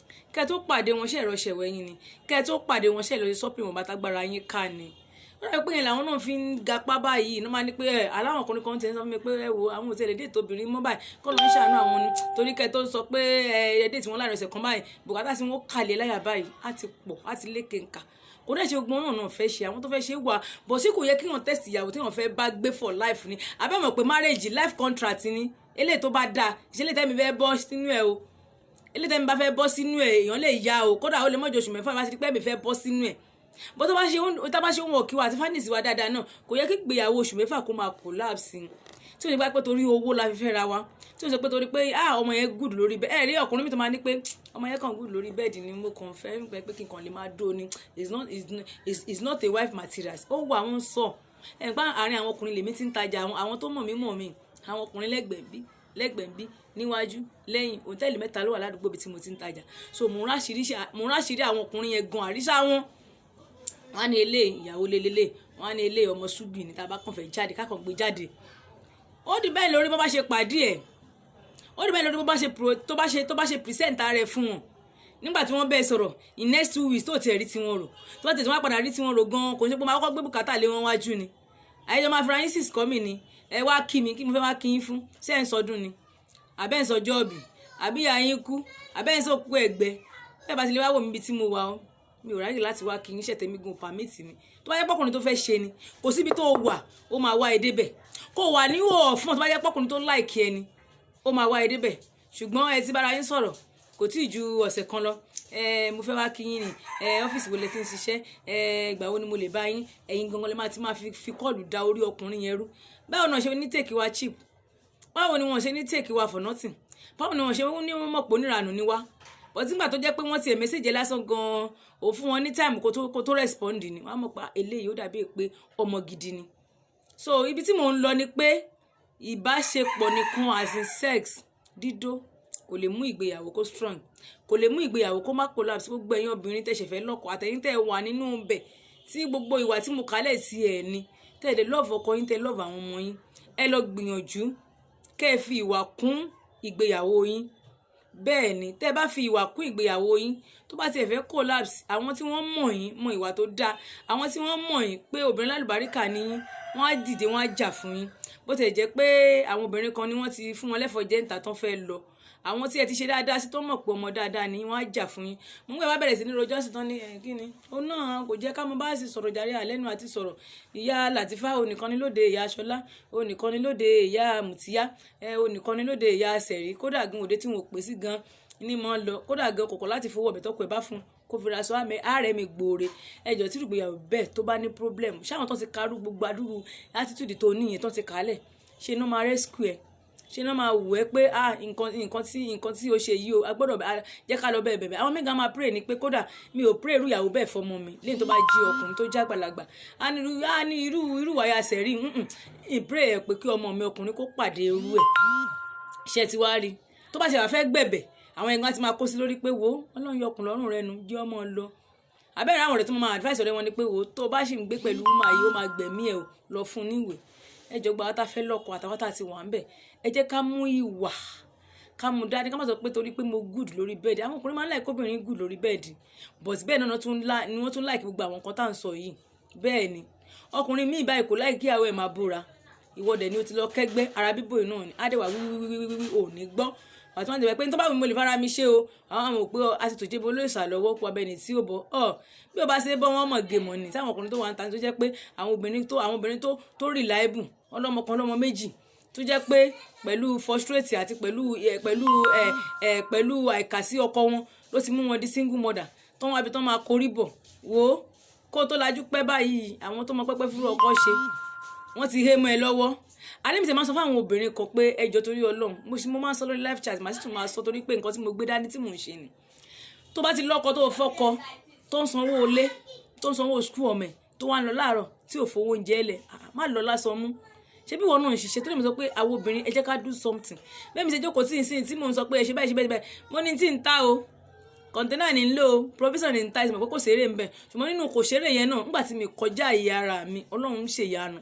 kẹ́ tó pàdé wọn ṣe ìrọṣẹ ìwẹ̀ yín ni kẹ́ tó pàdé wọn ṣe ìlọsí shopping wọn bá tágbára yín ká ni rẹ̀ pé yẹn làwọn náà fi ń gapá báyìí ní máa ní pé aláwọn ọkùnrin kan ti ń sọ fún mi pé ẹ wo àwọn òtẹ́lẹ̀ déètò obìnrin mọ́ báyìí kọ́ ló ń ṣàánú àwọn ni torí kẹ́ tó sọ pé ẹ̀ẹ́dẹ́ tí wọ́n láàrin ọ̀sẹ̀ kan báyìí bùkátà tí wọ́n kàlẹ̀ láyà báyìí á ti pọ̀ á ti lékè ńkà kò dẹ̀ ṣe gbọ́n náà fẹ́ ṣe àwọn tó fẹ́ ṣe wà bọ̀ sí kò yẹ kí wọ́n test ìyàwó tí wọ́n fẹ́ bá gbé for life ni abẹ́mọ̀ pé marriage life contract ni eléyìí tó bá dáa ìṣẹ̀lẹ̀ tẹ́mi fẹ́ bọ́ sínú ẹ̀ o eléyìí tẹ́mi bá fẹ́ bọ́ sínú ẹ̀ èèyàn lè ya o kódà ó lè mọ́jọ oṣù mẹ́fà bá ti pẹ́ mi fẹ́ bọ́ sínú ẹ̀ bó tó bá ṣe ohun ọ̀kí wa àti fánísì wa dáadáa náà kò yẹ kí ìgbéyàwó oṣù mẹ́fà kó máa collapse tí ó ní bá pé torí owó la fi fẹ́ ra wa tí ó sọ pé torí pé ọmọ yẹn good lórí bẹ́ẹ̀ ẹ̀ rí ọkùnrin mi tó máa ní pé ọmọ yẹn kàn good lórí bẹ́ẹ̀dì ni mo kàn fẹ́ pé kí n kàn lè máa dó ni it's not a wife material ó wà wọ́n sọ ẹ̀gbá àárín àwọn ọkùnrin lèmi ti ń tajà àwọn tó mọ̀ mí àwọn ọkùnrin lẹ́gbẹ̀ẹ́ bí níwájú lẹ́yìn hòtẹ́ẹ̀lì 3 ló wà ládùúgbò bí tí mo ti ń tajà so mo ráṣìírí àwọn ọkùnrin yẹn gan àríṣà wọn á ní ilé ìyàwó lélẹ́lẹ́ wọn á ní ilé ọmọ ṣúbì ní tá a bá kàn fẹ́ jáde kákan gbé jáde ó di bẹ́ẹ̀ lórí bó bá ṣe pàdé ẹ̀ ó di bẹ́ẹ̀ lórí bó bá ṣe tó bá ṣe present rẹ̀ fún wọn nígbà tí wọ́n bẹ́ẹ̀ sọ̀rọ̀ in next 2 weeks tó tiẹ̀ rí tiwọn rò tó bá tẹ̀sí wọn padà rí tiwọn rò gan kò ní ṣe pé máa kọ́kọ́ gbé bùkátà lé wọn wájú ni àyẹ̀jọ́ máa francis kọ́ mi ni ẹ wá kí mi kí mo fẹ́ wá kí yín fún ṣé ẹ̀ ń sọdún ni àbẹ́ ń sọjọ́ ọ̀bì àbí àyín kú àbẹ́ ń sọkú ẹ̀gbẹ́ bẹ́ẹ̀ bá ti lè wá wò mí bí tí mo wà ó mi ò ráyè láti wá kí yín ṣẹ̀tẹ̀ mi gun pàmìtì mi tó bá yẹ pọ́kùnrin tó fẹ́ ṣe ni kò síbi tó wà ó máa wá edé bẹ̀ kó wà ní wò fún ọ tó bá yẹ pọ́kùnrin tó láìkí ẹni ó máa wá edé bẹ̀ ṣùgbọ́n ẹ ti bára yín sọ̀rọ̀ kò tí ì ju ọ̀sẹ̀ kan lọ mo fẹ́ wá kí yín ni ọ́fíìsì wo lẹ ti ń ṣiṣẹ́ ìgbà wo ni mo lè bá yín ẹ̀yin gangan lè máa fi kọ́ọ̀lù da orí ọkùnrin yẹn rú báwo náà ṣe ní tèkì wa cheap báwo ni wọ́n ṣe ní tèkì wa for nothing báwo ni wọ́n ṣe ní wọ́n mọ̀ pé oníranù ni wá bọ́tí nígbà tó jẹ́ pé wọ́n ti ẹ̀ mẹ́sẹ̀jì lásán gan-an ò fún wọn ní time kó tó respond ni wọ́n á mọ̀ pa eléyìí ó dàbí pé ọmọ gidi ni so ibi tí mò ń lọ ni pé ìbáṣepọ̀ nìkan as in sex dídó kò lè mú ìgbéyàwó kó strong kò lè mú ìgbéyàwó kó má collapse gbogbo ẹ̀yin obìnrin tẹ́ ṣẹ̀fẹ̀ lọ́kọ àtẹ̀yin tẹ́ wà nínú bẹ̀ tí gbogbo ìwà tí mo kálẹ̀ sí ẹ̀ ni tẹ́ ẹ̀ lè love ọkọ yín tẹ́ love àwọn ọmọ yín ẹ lọ gbìyànjú kẹ́ ẹ fi ìwà kún ìgbéyàwó yín bẹ́ẹ̀ ni tẹ́ bá fi ìwà kún ìgbéyàwó yín tó bá tiẹ̀ fẹ́ collapse àwọn tí wọ́n mọ̀ yín mọ ìwà tó dáa àwọn tí wọ́n mọ̀ yín pé obìnrin lálùbáríkà ni yín wọ́n á dìde wọ́n á jà fún yín bó tẹ̀ jẹ́ pé àwọn obìnrin kan ni wọ́n ti fún wọn lẹ́fọ̀ọ́ jẹ́ǹtà tán fẹ́ lọ àwọn tí ẹ ti ṣe dáadáa sí tó mọ̀ pé ọmọ dáadáa ni wọ́n á jà fún yín mo ń gbé wá bẹ̀rẹ̀ sí ní rojọ́ sí tán ní kí ni ó náà kò jẹ́ ká mo bá sì sọ̀rọ̀ jàre àlẹ́nu àti sọ̀rọ̀ ìyá Làtífà onìkan ni lóde ìyá Aṣọlá onìkan ni lóde ìyá Mùtíyá onìkan ni lóde ìyá Sẹ̀rí kódà gan òde tí wọn ò pè sí gan ní mọ́ lọ kódà gan kòkò láti fowó ọbẹ̀ tọ́kọ ẹ̀ bá fún kó fi ra sọ ààrẹ mi gbòòrè ẹjọ́ tí ìgbéyàwó bẹ́ẹ̀ tó bá ní problem ṣáwọn tó ti karú gbogbo adúrú attitude tó níyẹn tó ti kálẹ̀ ṣe ní wọ́n máa rescue ẹ̀ ṣe náà máa wù ẹ́ pé nǹkan tí o ṣe yìí o agbọ́dọ̀ jẹ́ ká lọ bẹ́ẹ̀ bẹ̀bẹ̀ àwọn mẹ́ga máa pray ni pé kódà mi ò pray irú ìyàwó bẹ́ẹ̀ fọmọ mi lẹ́yìn tó bá jí ọkùnrin tó já gbàlagbà á ní irú wàyà sẹ̀rí pray ẹ̀ pé kí ọmọ mi ọkùnrin kó pàdé irú ẹ̀ ṣe ti wá rí tó bá ṣe wà fẹ́ gbẹ̀bẹ̀ àwọn ẹ̀gbọ́n ti máa kó sí lórí pé wo Ọlọ́run yọ ọkùnrin lọ́rùn rẹ nu jẹ́ ọmọ lọ abẹ́rẹ́ àwọn ọ̀rẹ́ tó máa advice ọ̀rẹ́ wọn ni pé wo tó bá ṣì ń gbé pẹ̀lú máa yìí ó máa gbẹ̀mí ẹ̀ lọ fún níwèé ẹjọ́ gba wátá fẹ́ lọ́kọ àtàwọn tá ti wà ń bẹ̀ ẹ jẹ́ ká mú ìwà ká mú dáadé ká má sọ pé torí pé mo good lórí bẹ́ẹ̀dì àwọn ọkùnrin máa ń láìkó obìnrin good lórí bẹ́ẹ̀dì but bẹ́ẹ̀ náà ni wọ́n tún láìkí gbogbo àwọn nǹkan tá à ń sọ yìí bẹ́ẹ̀ ni ọkùnrin míì báyìí kò láìkí àwọn ẹ̀ máa búra ìwọ́dẹ̀ ni ó ti lọ kẹ́gbẹ́ ara bíbò náà ni àdéhùn wíwíwíwí ò ní gbọ́ àti wọ́n ti bẹ̀ pé tó bá mi mo lè fara mi ṣe o àwọn àmọ̀ pé a ti tòjé bo ló ìsàlọ́wọ́ kó abẹ́ni tí ó bọ̀ bí o bá ṣe bọ́ wọ́n mọ̀ gèmọ̀ ni táwọn ọkùnrin tó wà ń ta tó jẹ́ pé àwọn obìnrin tó reliable ọlọ́mọ kan ọlọ́mọ méjì tó jẹ́ pé pẹ̀lú frustrate àti pẹ̀lú àìkàsí ọkọ wọn ló ti mú wọn di single mother tó wọn àbí tó máa korí bọ̀ wò ó kó tó lajú pẹ́ báyìí àwọn tó mọ pẹ́pẹ́ fúru ọkọ ṣe wọ́n ti hé mọ́ ẹ lọ́wọ́ alẹ́mìtì máa sọ fún àwọn obìnrin kan pé ẹjọ́ torí Ọlọ́run mo máa ń sọ lórí live chat màá sì tún máa sọ torí pé nǹkan tí mo gbé dání tí mò ń ṣe ni tó bá ti lọ́kọ tó fọ́kọ tó ń sanwó ilé tó ń sanwó skul ọmọ ẹ̀ tó wá ń lọ láàárọ̀ tí ò fowó oúnjẹ ẹlẹ̀ má lọ lásán mú ṣé bí wọn náà ń ṣiṣẹ́ tó lè mọ̀ sọ pé àwọn obìnrin ẹ jẹ́ ká do something bẹ́ẹ̀ mi ṣe jókòó tí mò ń sọ pé ẹ ṣe báyìí mo ní tí ń ta o kọ̀ǹtẹ́nà ní ń lò ó provision ní ń ta ìsìnkú kò ṣeré ń bẹ̀ ṣùgbọ́n nínú kò ṣeré yẹn náà nígbà tí mi kọjá ìyá ara mi Ọlọ́run ń ṣèyanu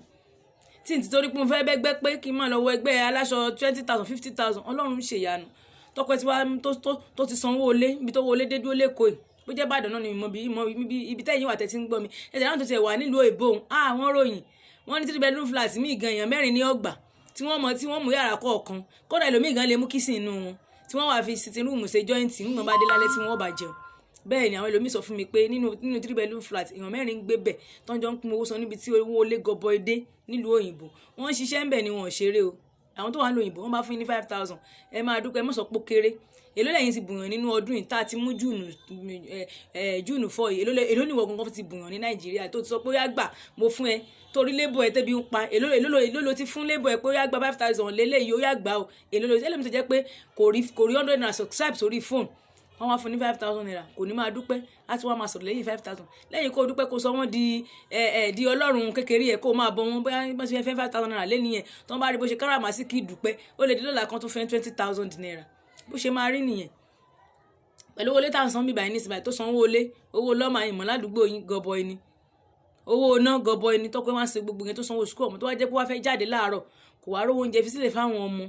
tí n ti torí pé mo fẹ́ bẹ́gbẹ́ pé kí n máa lọ wọ ẹgbẹ́ aláṣọ 20,000 50,000 Ọlọ́run ń ṣèyanu tọkọ tí wàá tó ti sanwó olé ibi tó wọlé dé dúró lẹ́kọ̀ọ́ yìí bó jẹ́ Ìbàdàn náà ni mo bí ibi tẹ́yìn wà tẹ́tí ń gbọ́ mi ẹ̀sẹ̀ láwọn tó ti wà nílùú èbó àwọn ròyìn wọ́n ní 3 bedroom flat míì gan èèyàn 4 ní ọgbà tí wọ́n mú yàrá kọ̀ọ̀kan kódà ẹlòmíì gan lè mú kísìn inú wọn tí wọ́n wá fi sitting room ṣe joint nígbà bá dé lálẹ́ tí wọ́n bá jẹun bẹ́ẹ̀ ni àwọn ẹlòmíì sọ fún mi pé nínú 3 bedroom flat èèyàn 4 ń gbé bẹ̀ tọ́jọ́ ń pín owó san níbi tí owó lé gọbọi dé nílùú òyìnbó wọ́n ń ṣiṣẹ́ ń bẹ̀ ni wọ́n ṣeré o àwọn tó wà ní òyìnbó wọ́n bá fún yín ní 5,000 ẹ máa dúpẹ́ ẹ mọ̀ sọ pé kéré èló lẹ́yìn ti bùyàn nínú ọdún yìí tá a ti mú júùnù 4 yìí èló ni ìwọ̀gùn kan ti bùyàn ní Nàìjíríà tó ti sọ pé ó yá gbà mo fún ẹ torí lébọ̀ ẹ tẹ́bi ń pa èló ló ti fún lébọ̀ ẹ pé ó yá gba 5,000 lélẹ́yìí ó yá gbà o èló ló ẹlẹ́mi tó jẹ́ pé kò rí 100 naira subscribe sórí fóònù wọ́n wá fún ní 5,000 naira kò ní máa dúpẹ́ á ti wá máa sọ̀rọ̀ lẹ́yìn 5,000 lẹ́yìn kó dúpẹ́ kó sọ wọ́n di ọlọ́run kékeré ẹ̀ kó máa bọ wọn bóyá bá ṣe fẹ́ 5,000 naira lẹ́ni yẹn tó ń bá rí bó ṣe káràmásìkí dúpẹ́ ó lè dé lọ́la kan tó fẹ́ 20,000 naira bó ṣe máa rí nìyẹn pẹ̀lú owó lé tá à ń san bíbá yín nísìnyí tó san owó lé owó lọ́mọ ìmọ̀ ládùúgbò yín gọbọi ni owó ná gọbọi ni tọ́pẹ́ wá ń ṣe gbogbo yẹn tó sanwó sukú ọmọ tó wá jẹ́ pé wá fẹ́ jáde láàárọ̀ kò wá rówó oúnjẹ fi sílẹ̀ fáwọn ọmọ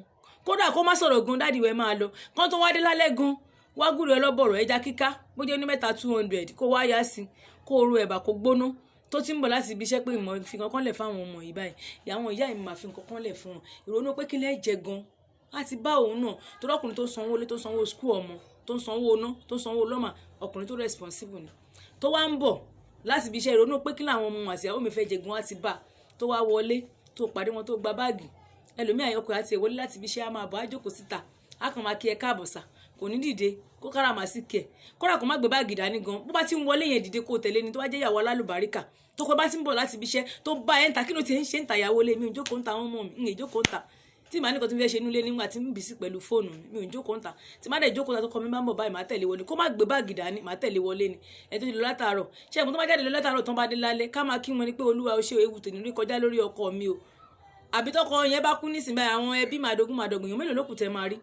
kódà kó má sọ̀rọ̀ gan dáàdì wẹ̀ máa lọ kán tó wá dé lálẹ́ gan wá gúrò ọlọ́bọ̀rọ̀ ẹja kíká bó jẹ́ ní mẹ́ta 200 kó wá yá sí kó ru ẹ̀bà kó gbóná tó ti ń bọ̀ láti ibi iṣẹ́ pé ìmọ̀ fi kankan lẹ̀ fáwọn ọmọ yìí báyìí ìyàwó ìyá ìmọ̀ àfi kankan lẹ̀ fún wọn ìrònú pé kí lẹ́ jẹ gan láti bá òun náà tó rọ́kùnrin tó sanwó lé tó sanwó skul ọmọ tó sanwó ná tó sanwó lọ́mà ọkùnrin tó responsible ni tó wá ń bọ̀ láti ibi iṣẹ́ ìrònú pé kí làwọn ọmọ àti ìyàwó mi fẹ́ jẹ gan láti bá tó wá wọlé tó pàdé wọn tó gba báàgì ẹlòmíì àyọkọ̀ àti ìwọlé láti ibi iṣẹ́ á máa bọ̀ á jókòó síta á kàn máa kí ẹ káàbọ̀ sà kò ní dìde kó káràmásìkí ẹ kódà kó má gbé báàgì dání gan bó bá ti ń wọlé yẹn dìde kó tẹ̀lé ni tó bá jẹ́ ìyàwó alálùbáríkà tó kọ bá ti ń bọ̀ láti ibi iṣẹ́ tó bá ẹ̀ ń ta kí ló ti ń ṣe ń ta ìyàwó lé mi ò jókòó ń ta àwọn ọmọ mi ò jókòó ń ta tí màá nìkan tí mo fẹ́ ṣe nílé nígbà tí mo bì sí pẹ̀lú fóònù mi ò jókòó ń ta tí má dẹ̀ jókòó ta tó kọ mi máa ń bọ̀ báyìí máa tẹ̀lé wọlé kó má gbé báàgì dání máa tẹ̀lé wọlé ni ẹ tó ti lọ látàárọ̀ ṣé ẹ̀gbọ́n tó bá jáde lọ látàárọ̀ tán bá dé lálẹ́ ká máa kí wọn ni pé olúwa ó ṣe ewu tèmi rí kọjá lórí ọkọ mi o àbí tọkọ yẹn bá kú nísìnyí báyìí àwọn ẹbí màdógún èèyàn mélòó ló kù tẹ máa rí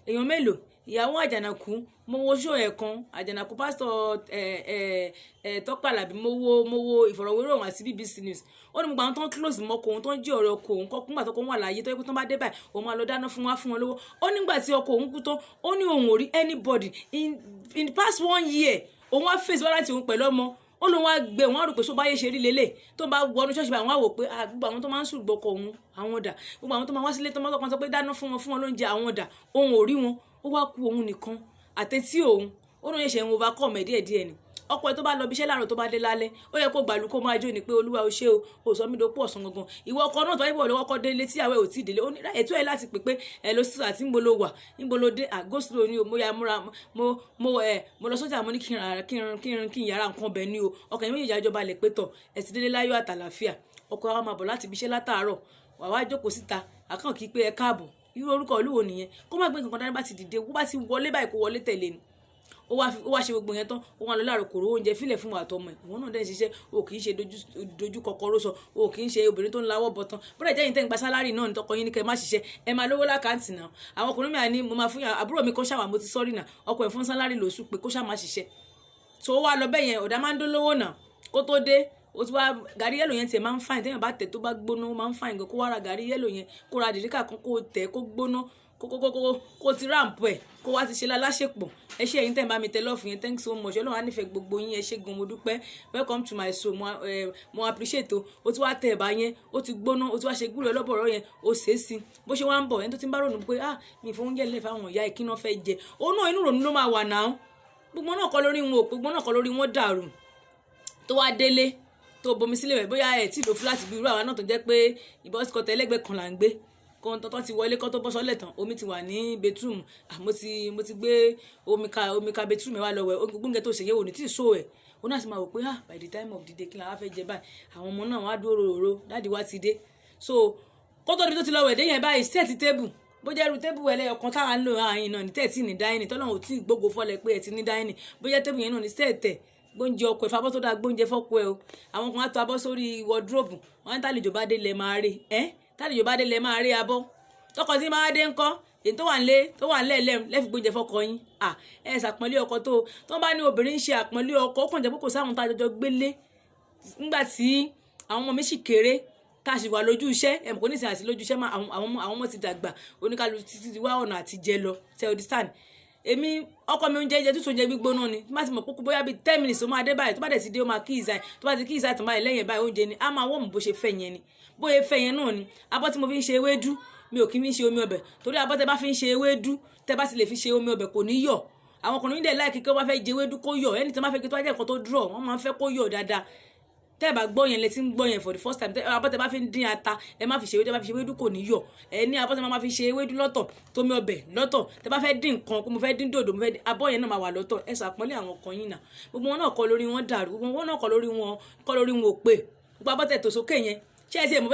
èèyàn mélòó ìyàwó àjànàkú mo wo ṣó ẹ̀ kan àjànàkú pásítọ̀ Tọ́pẹ́ Àlàbí mo wo ìfọ̀rọ̀wérọ̀ wọn àti BBC News ó ní mo gbà wọn tó ń close mọ́kọ òun tó ń jí ọ̀rẹ́ ọkọ òun kọ́ kúngbà tó kọ́ wà láàyè tó yẹ kó tó bá dé báyìí òun máa lọ dáná fún wọn lówó ó nígbà tí ọkọ òun kú tán ó ní òun ò rí anybody in the past 1 year òun wá face wá láti òun pẹ̀lú ọmọ ó lóun wá gbé wọn á rò pé sọ báyé ṣe rí lélẹ̀ tó bá wọnú ṣọ́ọ̀ṣì báyìí wọn á wò pé gbogbo àwọn tó máa ń sùn gbọkọ òun àwọn dà gbogbo àwọn tó máa wá sílé tó máa tọkàn sọ pé dáná fún wọn lóúnjẹ àwọn dà òun ò rí wọn ó wá ku òun nìkan àtẹ̀tí òun ó lóun ṣe ń overcome ẹ̀ díẹ̀díẹ̀ ni ọkọ ẹ tó bá lọ bí iṣẹ́ láàárọ̀ tó bá dé lálẹ́ ó yẹ kó gbàlú kó máa jó ni pé olúwa ó ṣe o sọ mí dopò ọ̀sán gangan ìwọ ọkọ náà tó wáyé lọ́wọ́ kọ́ délé tí àwẹ̀ ò tí ì délé ó ní ètò ẹ̀ láti pè pé ẹ lọ sí àti ńgbolo wà ńgbolo dé àgọ́sílò ni o mo ya múra mo lọ sọ́jà mo ní kí n yàrá nǹkan bẹ̀ ni o ọkàn yẹn méjèèjì àjọba lè pé tọ̀ ẹ ti délé láyọ̀ àtàlàfíà ọkọ wa máa bọ̀ láti ibi iṣẹ́ látàárọ̀ wà wá jókòó síta àkàn kí pé ẹ káàbọ̀ irú orúkọ olúwo nìyẹn kó má gbé nǹkan dání bá ti dìde kó bá ti wọlé báyìí kó wọlé tẹ̀lé ni ó wá ṣe gbogbo yẹn tán ó wá lọ láàrọ̀ kòrò oúnjẹ fílẹ̀ fún àtọmọ ẹ̀ ìwọ náà dẹ̀ ń ṣiṣẹ́ o kì í ṣe dojú kọkọrọ sọ o kì í ṣe obìnrin tó ń lawọ́ bọ̀tán bọ́dà jẹ́ yìí tẹ́ ń gba sálárì náà ní tọkọ yín ní kẹ́ má ṣiṣẹ́ ẹ máa lówó lákàntì náà àwọn ọkùnrin mi àní mo máa fún àbúrò mi kó ṣàwà mo ti sọ́rí náà ọkọ ẹ̀ fún sálárì lóṣù pé kó ṣàmá ṣiṣẹ́ tó wá lọ bẹ́ẹ̀ yẹn ọ̀dà máa ń dólówó náà kó tó dé o ti wá gàrí yẹ́lò yẹn tiẹ̀ máa ń fàìn téèyàn bá tẹ̀ tó bá gbóná ó máa ń fàìn gan kó wá ra gàrí yẹ́lò yẹn kó ra dìríkà kan kó tẹ̀ kó gbóná kó ti ráǹpù ẹ̀ kó wá ti ṣe láláṣepọ̀ ẹ ṣé ẹ̀yin tẹ́ ń bá mi tẹ lọ́ọ̀fù yẹn thanks so much ọlọ́run á nífẹ̀ẹ́ gbogbo yín ẹ ṣé gan mo dúpẹ́ welcome to my show mo appreciate o ti wá tẹ ẹ̀bà yẹn ó ti gbóná o ti wá ṣe gúrò ọlọ́bọ̀rọ̀ yẹn ó ṣeé sí bó ṣe wá ń bọ̀ ẹni tó ti ń bá rònú pé mi ì fowóúnjẹ lẹ́fẹ̀ẹ́ àwọn ìyá ẹ̀ kí náà fẹ́ jẹ òun náà inú rònú ló máa wà náà gbogbo náà kọ́ lórí wọn ò gbogbo náà kọ́ lórí wọn dàrú tó wá délé tó bomi sílé rẹ̀ bóyá ẹ̀ tí ì lò fúláàtì bí irú àwa náà tó jẹ́ pé ìbọ́síkọ̀tà ẹlẹ́gbẹ̀ẹ́ kan là ń gbé kan tó ti wọlé kan tó bọ́ sọ́lẹ̀ tán omi ti wà ní bedroom mo ti gbé omi ka bedroom wá lọ wẹ̀ gbóngbẹ́ tó ṣe yẹ wò ní tí ì so ẹ̀ ó náà sì máa wò pé by the time of the day kí la wá fẹ́ jẹ báyìí àwọn ọmọ náà wá dúró rorò dáàdi wá ti dé so kó tó níbi tó ti lọ wẹ̀ dé yẹn báyìí sẹ́ẹ̀tì tébù bó jẹ́ irú tébù ẹlẹ́yọkan táwa ń lò ààyìn náà ní tẹ́ẹ̀tì ní dáínì tọ́lọ́run ò tí ì gbógo fọ́lẹ̀ pé ẹ̀ ti ní dáínì bó jẹ́ tébù yẹn náà ní sẹ́ẹ̀tẹ̀ gbóúnjẹ ọkọ̀ ìfabọ́ tó dáa gbóúnjẹ fọ́kọ ẹ o àwọn kan á tó abọ́ sórí wọ́dúróòbù wọn ní tálejò bá dé lẹ̀ máa rí tálejò bá dé lẹ̀ máa rí abọ́ tọkọ tí máa dé ńkọ́ èyí tó wà nílé lẹ́fì gbóúnjẹ fọ́kọ yín ẹ ṣàpọ́nlé ọkọ tó bá ní obìnrin ń ṣe àpọ́nlé ọkọ ó kàn jẹ́ pé kò sáwọn tá a jọjọ gbélé nígbà tí àwọn ọmọ mi sì kéré tá a sì wà lójú iṣẹ́ ẹ̀ kò ní ìsìn àti lójú iṣẹ́ àwọn ọmọ ti dàgbà oníkàlù títí wá ọ̀nà àti jẹ lọ tẹ́ọ̀dísàn èmi ọkọ mi oúnjẹ tútù oúnjẹ gbígbóná ni tó bá ti mọ̀ pé bóyá bíi 10 minutes ó máa dé báyìí tó bá dẹ̀ ti dé ó máa kí ìzà tó bá ti kí ìzà tó báyìí lẹ́yìn báyìí oúnjẹ ni a máa wọ́ọ̀mù bó ṣe fẹ́ yẹn ni bóyá fẹ́ yẹn náà ni abọ́ tí mo fi ń ṣe ewédú mi ò kí fi ń ṣe omi ọbẹ̀ torí abọ́ tẹ bá fi ń ṣe ewédú tẹ bá ti lè fi ṣe omi ọbẹ̀ kò ní yọ̀ àwọn ọkùnrin dẹ̀ láìkí kí wọ́n bá fẹ́ jẹ ewédú kó yọ̀ ẹni tí wọ́n bá fẹ́ kí tó wá jẹ́ nǹkan tó dúró wọ́n máa ń fẹ́ kó yọ̀ dáadáa tẹ́ ẹ bá gbọ́ yẹn létí ń gbọ́ yẹn for the first time abọ́ tẹ bá fi ń dín ata ẹ má fi ṣe ewédú tẹ bá fi ṣe ewédú kò ní yọ̀ ẹ ní abọ́ tẹ má fi ṣe ewédú lọ́tọ̀ tómi ọbẹ̀ lọ́tọ̀ tẹ bá fẹ́ dín nǹkan mo fẹ́ dín dòdò mo fẹ́ dín abọ́ yẹn náà máa wà lọ́tọ̀ ẹ ṣàpọ́nlé àwọn kan yín náà gbogbo wọn náà kọ́ lórí wọn dàrú gbogbo wọn náà kọ́ lórí wọn ò pé gbogbo abọ́ tẹ tò sókè yẹn ṣé ẹ ti mọ̀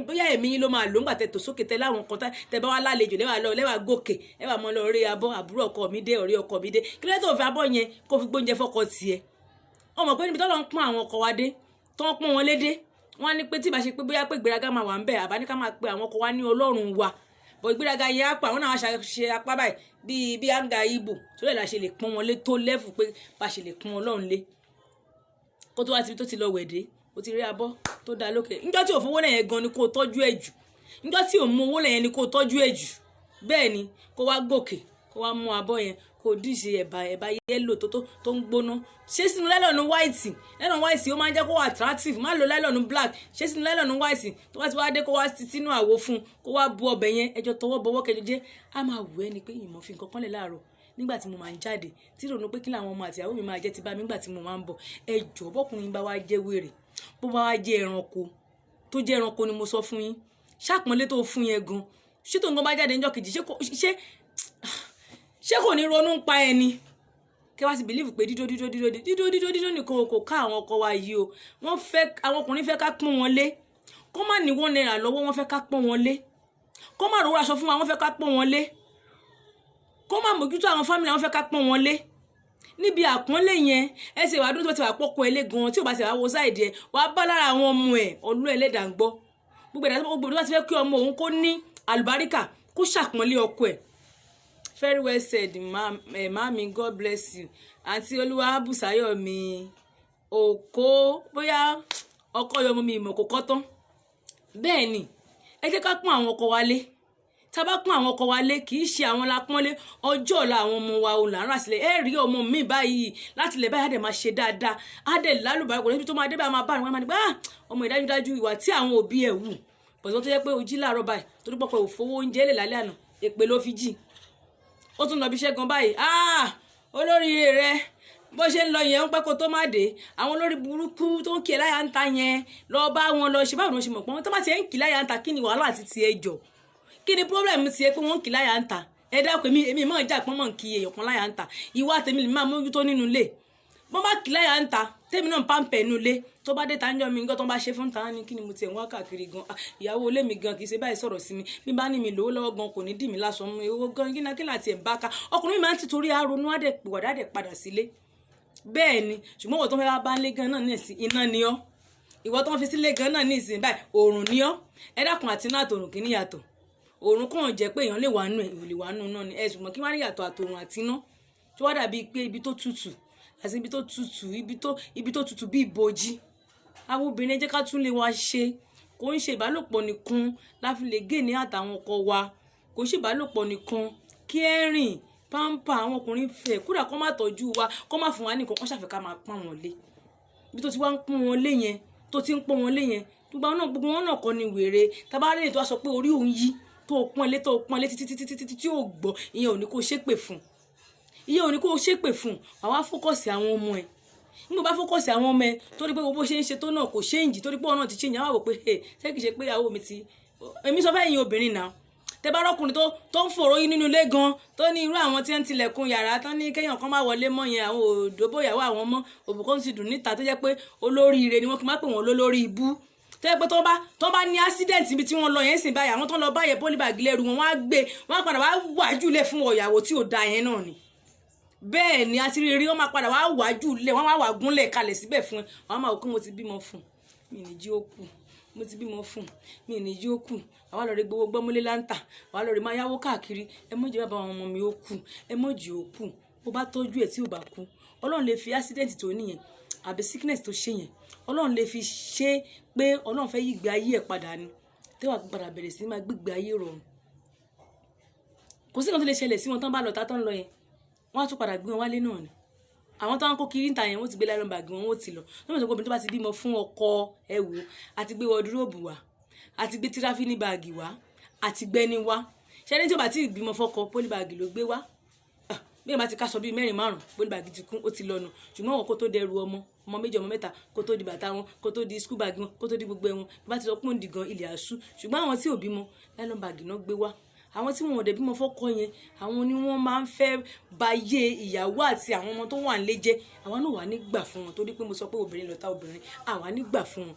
bóyá ẹ̀mí yín ló máa lò ńgbà tẹ tò sókè tẹ láwọn kan tẹ bá wá lálejò lẹ́wà gòkè lẹ́wà mọ́ lọ rí abọ́ àbúrò ọkọ mi dé ọ̀rẹ́ ọkọ mi dé kí ló tó fi abọ́ yẹn kó fi gbóúnjẹ fọ́kọ tiẹ̀ ọmọ pé níbi tọ́lọ́ ń pọ́n àwọn ọkọ wa dé tó ń pọ́n wọn lédè wọ́n á ní pé tí ìbá ṣe pé bóyá pé ìgbéraga máa wà ń bẹ̀ àbá ní ká máa pe àwọn ọkọ wa ní ọlọ́run wa bọ̀ ìgbéraga yẹn á pa àwọn náà wá ṣe apá báyìí bí àǹgà ibo tó lè la ṣe lè pọ́n wọn lé tó lẹ́fù pé bá ṣe lè pọ́n ọlọ́run lé kó tó wá síbi tó ti lọ wẹ̀dẹ́ o ti rí abọ́ tó dáa lókè níjọ́ tí ò fowó lẹ́yìn gan ni kó o tọ́jú ẹ̀ jù níjọ́ tí ò mú owó lẹ́yìn ni kó o tọ́jú ẹ̀ jù bẹ́ẹ̀ ni kó wá gòkè kó wá mú abọ́ yẹn kó o díṣe ẹ̀bà yẹ́lò tó ń gbóná ṣé sínú lẹ́lọ́nù white ó máa ń jẹ́ kó wà attractive má lo lẹ́lọ́nù black ṣé sínú lẹ́lọ́nù white tó bá ti wá dé kó wá sínú àwo fún kó wá bu ọbẹ̀ yẹn ẹjọ́ tọwọ́ bọwọ́ kẹjọ jẹ́ á máa wù ẹ́ ni pé ìmọ̀ fi nǹkan kan lẹ̀ láàárọ̀ nígbà tí mo máa ń jáde tí ìrònú pé kí làwọn ọmọ àti ìyàwó mi máa jẹ́ ti bá mi nígbà tí mo máa ń bọ̀ ẹjọ́ bọ́kùnrin bá wá jẹ́ wèrè bó bá wá jẹ́ ẹranko tó jẹ́ ẹranko ni mo sọ fún yín ṣàpọ́nlé tó fún yẹn gan ṣé tó ń gan bá jáde níjọ́ kejì ṣé kò ní ronú ń pa ẹni kí wá sí believe pé dídó nìkan kò ká àwọn ọkọ wa yìí o wọ́n fẹ́ àwọn ọkùnrin fẹ́ ká pọ́n wọn lé kó má ní wọ́n náírà lọ́wọ́ wọ́n fẹ́ ká pọ́n wọn lé kó má rówó aṣọ fún wa wọ́n fẹ́ ká pọ́n wọn lé kó má mójútó àwọn fámìlì wọ́n fẹ́ ká pọ́n wọn lé níbi àpọ́nlé yẹn ẹ ṣe wàá dúró tó ti wà pọ́kọ ẹ lé gan tí ò bá ṣe wàá wo sáìdì ẹ wàá bá lára àwọn ọmọ ẹ ọlú ẹlẹ́dàá ń gbọ́ gbogbo ẹ̀dá tó bá ti fẹ́ kí ọmọ òun kó ní àlùbáríkà kó ṣàpọ́nlé ọkọ ẹ̀. Very well said mami, God bless you àǹtí olúwa bùsáyọ̀ mi òkó bóyá ọkọ yọmọ mi ìmọ̀ kò kọ́ tán bẹ́ẹ̀ ni ẹ jẹ́ ká pọ́n àwọn ọkọ wa lé tá bá pọ́n àwọn ọkọ wa lé kì í ṣe àwọn lápọ́nlé ọjọ́ ọ̀la àwọn ọmọ wa ò là ń rà sílẹ̀ ẹ rí ọmọ mi báyìí láti lè báyìí á dẹ̀ máa ṣe dáadáa á dẹ̀ lálùbáyìí kò níbi tó máa dé bá máa bá àwọn ọmọ ọmọ ìdájúdájú ìwà tí àwọn òbí ẹ̀ wù pọ̀sọ́ tó yẹ pé ojí láàárọ̀ báyìí torí pọ̀pọ̀ òfowó oúnjẹ lè lálẹ́ àná èpè ló fi jì ó tún lọ bí iṣẹ́ gan báyìí olóríire rẹ bó ṣe ń lọ yẹn ń pẹ́ kó tó má dé àwọn olórí burúkú tó ń kí ẹ láyà ń ta yẹn lọ bá wọn lọ ṣe báwo ni wọ́n ṣe mọ̀ pọ́n tó bá ti ń kí láyà ń ta kí ni wàhálà àti tiẹ̀ jọ kí ni problem ti ẹ pé wọ́n ń kí láyà ń ta ẹ dákun èmi máa ń jà pọ́n mọ̀ ń kí èèyàn kan láyà ń ta ìwà tèmi lè máa mójútó nínú ilé bọ́n bá kí láyà ń ta tèmi náà pàǹpẹ̀ nínú ilé tó bá dé tàǹjọ́ mi nǹkan tó bá ṣe fún tàǹ ní kí ni mo tiẹ̀ ń wá káàkiri gan ìyàwó ilé mi gan kì í ṣe báyìí sọ̀rọ̀ sí mi bí bá ní mi lówó lọ́wọ́ gan kò ní dì mí lásán mú owó gan kí náà tiẹ̀ ń bá ká ọkùnrin máa ń ti torí aronú àdẹ̀ padà sílé bẹ́ẹ̀ ni ṣùgbọ́n ìwọ tó fẹ́ bá ń lé gan náà ní ìsìn iná ni ọ́ ìwọ tó ń fi sílé gan náà ní ìsìn báyìí òòrùn ni ọ́ ẹ dákun àti iná àtòrùn kì í níyàtọ̀ òòrùn kàn jẹ́ pé èèyàn lè wà nù ẹ̀ ìwòlè wà nù náà ni ẹ ṣùgbọ́n kí wọ́n rí yàtọ̀ àtòrùn àti iná tó wá dàbí pé ibi tó tutù àti ibi tó tutù bí ìbòjì àwọn obìnrin jẹ́ ká tún lè wá ṣe kò ń ṣe ìbálòpọ̀ nìkan láfi lè gé ní àtàwọn ọkọ wa kò ń ṣe ìbálòpọ̀ nìkan kí ẹ rìn pampa àwọn ọkùnrin fẹ́ kódà kó má tọ́jú wa kó má fún wa nìkan kó ṣàfẹ́ ká máa pọ́n wọn lé bí tó ti wá ń pọ́n wọn lé yẹn tó ti ń pọ́n wọn lé yẹn gbogbo wọn náà kọ́ ni wèrè tábà lẹ́yìn tó wá sọ pé orí òun yí tó pọ́n lé títí tí ò gbọ́ ìyẹn ò ní kó ṣépè fún àwa fókọ̀sì àwọn ọmọ ẹ̀ nígbà bá fókọ̀sì àwọn ọmọ ẹ̀ torí pé gbogbo ṣe ń ṣe tó náà kò ṣéǹjì torí pé ọ̀nà ti ṣéǹjì àwọn àwò pé ṣé kìí ṣe pé ìyàwó mi ti èmi sọ fẹ́yìn obìnrin náà tẹ bá rọ́kùnrin tó ń fòrò yín nínú ilé gan tó ní irú àwọn tí ń tilẹ̀kùn yàrá tán ní kéèyàn kan má wọlé mọ́ yẹn àwọn òdòbó ìyàwó àwọn ọmọ òbúkọ́ ti dùn níta tó jẹ́ pé olóríire ni wọ́n kì í má pè wọ́n lólórí ibú tó yẹ pé tó bá ní accident ibi tí wọ́n lọ yẹn sìn báyìí àwọn tó ń lọ báyẹn pólíbàgì lẹ́rù wọn wá gbé wọn padà wá wájú lẹ̀ fún ọ̀yàwó tí ò da yẹn náà ni bẹ́ẹ̀ ni àti rírí wọn máa padà wá wájú lẹ̀ wọ́n wá wà gúnlẹ̀ kalẹ̀ síbẹ̀ fún ẹ wọ́n máa wò pé mo ti bímọ fún mi ní jí ó kù mo ti bímọ fún mi ní jí ó kù àwa lọ rí gbogbo gbọmúlé láǹtà àwa lọ rí máa yáwó káàkiri ẹ mọ̀jì bàbá àwọn ọmọ mi ó kù ẹ mọ̀jì ó kù bó bá tọ́jú ẹ̀ tí ò bá kú ọlọ́run lè fi accident tó níyẹn àbí sickness tó ṣe yẹn ọlọ́run lè fi ṣe pé ọlọ́run fẹ́ yí gbé ayé ẹ̀ padà ni tẹ́wà padà bẹ̀rẹ̀ sí máa gbégbé ayé rọrùn kò sí kan tó lè ṣẹlẹ̀ sí wọn tán bá lọ tá tán lọ yẹn wọ́n á tún padà gbé wọn wálé náà ni àwọn táwọn kó kiri níta yẹn wọ́n ti gbé nylon bag wọn ó ti lọ lọ́mọ ìsọ̀kọ́ obìnrin tó bá ti bímọ fún ọkọ ẹ̀wò àti gbé wọdúróòbù wá àti gbé tíráfínì báàgì wá àti gbẹ́ni wá ṣẹ́ni tí ó bá ti bímọ fọ́kọ pólí báàgì ló gbé wá bí ẹ bá ti káṣọ bíi 4-5 pólí báàgì ti kún ó ti lọ́nu ṣùgbọ́n wọn kó tó dẹrù ọmọ 2 ọmọ 3 kó tó di bàtà wọn kó tó di skul báàgì wọn kó tó di gbogbo wọn bá ti sọ pé òǹdì gan ilẹ̀ àṣù ṣùgbọ́n àwọn tí ò bímọ nylon báàgì náà gbé wá àwọn tí wọn ò dẹ̀ bímọ fọ́kọ yẹn àwọn ni wọ́n máa ń fẹ́ bayé ìyàwó àti àwọn ọmọ tó wà nílé jẹ́ àwa náà wà nígbà fún wọn torí pé mo sọ pé obìnrin lọ̀tá obìnrin àwa nígbà fún wọn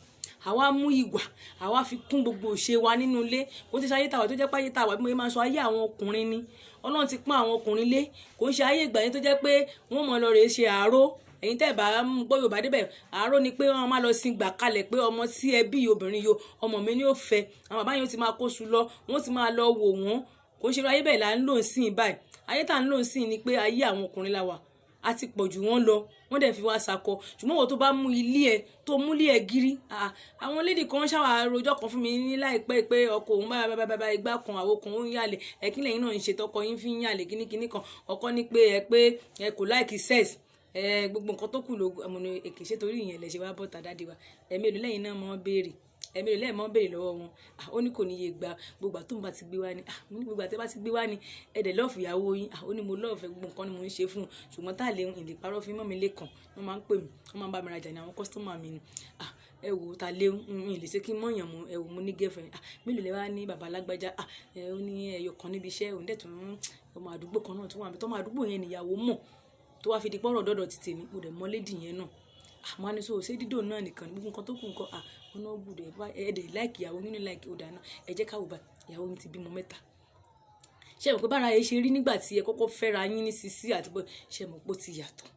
àwa mú ìwà àwa fi kún gbogbo òṣè wa nínú ilé kò ti ṣe ayé tàwa tó jẹ́ pé ayé tàwa bí mo máa sọ ayé àwọn ọkùnrin ni Ọlọ́run ti pọ́n àwọn ọkùnrin lé kò ń ṣe ayé ìgbà yẹn tó jẹ́ pé wọ́n mọ̀ lọ rèé ṣe àárò ẹ̀yin tẹ́ bá gbọ́ Yorùbá débẹ̀ àárò ni pé wọ́n máa lọ sin gbà kalẹ̀ pé ọmọ tí ẹbí obìnrin yo ọmọ mi ni ó fẹ́ àwọn bàbá yẹn ti máa kóṣù lọ wọ́n ti máa lọ wò wọ́n kò ń ṣe ayé bẹ́ẹ̀ là ń lò sí i báyìí ayé tá à ń lò sí i ni pé ayé àwọn ọkùnrin la wà a ti pọ̀ jù wọ́n lọ wọ́n dẹ̀ fi wá sakọ ṣùgbọ́n wọ́n tó bá mú ilé ẹ̀ tó mú ilé ẹ̀ gírí àwọn lédì kan ṣàwà rojọ́ kan fún mi ní láìpẹ́ pé ọkọ òun bá igbá kan àwo kan ó ń yàlè ẹ̀kínlẹ̀ yín náà ń ṣe tọkọ yín fi ń yàlè kíníkíní kan ọkọ ní pé ẹ kò láìkí sex gbogbo nǹkan tó kù ló àmọ̀nà èkì ṣe torí ìyẹn lẹ̀ ṣe wá bọ́ta dáde wa ẹ̀mí èlò lẹ́yìn náà mọ́ béèrè ẹ̀mí èlò lẹ́yìn mọ́ béèrè lọ́wọ́ wọn ó ní kò ní iye gba gbogbo àtúntò bá ti gbé wá ni gbogbo àtẹ́ bá ti gbé wá ni ẹ̀dẹ̀ lọ́ọ̀fù ìyàwó yín ó ní mo lọ́ọ̀fẹ́ gbogbo nǹkan ni mo ń ṣe fún un ṣùgbọ́n tá à lè ìlè parọ́ fi mọ́ mi lẹ́kàn wọ́n máa ń pè mí wọ́n máa ń bá mi rajà ní àwọn kọ́sítọ́mà mi ni ẹ wò ta lé ìlè ṣe kí mọ̀yàn mọ́ ẹ wò mo ní gẹ́fẹ̀ mélòó lẹ wá ní bàbá alágbájá ó ní ẹyọ kan níbi iṣẹ́ òun dẹ̀ tún ọmọ àdúgbò kan náà tún wà mí tọ́mọ àdúgbò yẹn nìyàwó mọ̀ tó wá fi di pọ́rọ̀ dọ́dọ̀ ti tèmi mo dẹ̀ mọ́ lédì yẹn náà àmọ́ ní so ṣé dídò náà nìkan gbogbo nǹkan tó kù nǹkan ọ̀nà gbùdọ̀ ẹ̀ẹ́dẹ̀ láìkì ìyàwó nínú láìkì ọ̀dà náà ẹ jẹ́ káwọ́ bá ìyàwó yín ti bímọ 3 ṣe mọ̀ pé bára ẹ ṣe rí nígbà tí ẹ kọ́kọ́ fẹ́ra yín ní sisi àti bọ́ ṣe mọ̀ pé ó ti yàtọ̀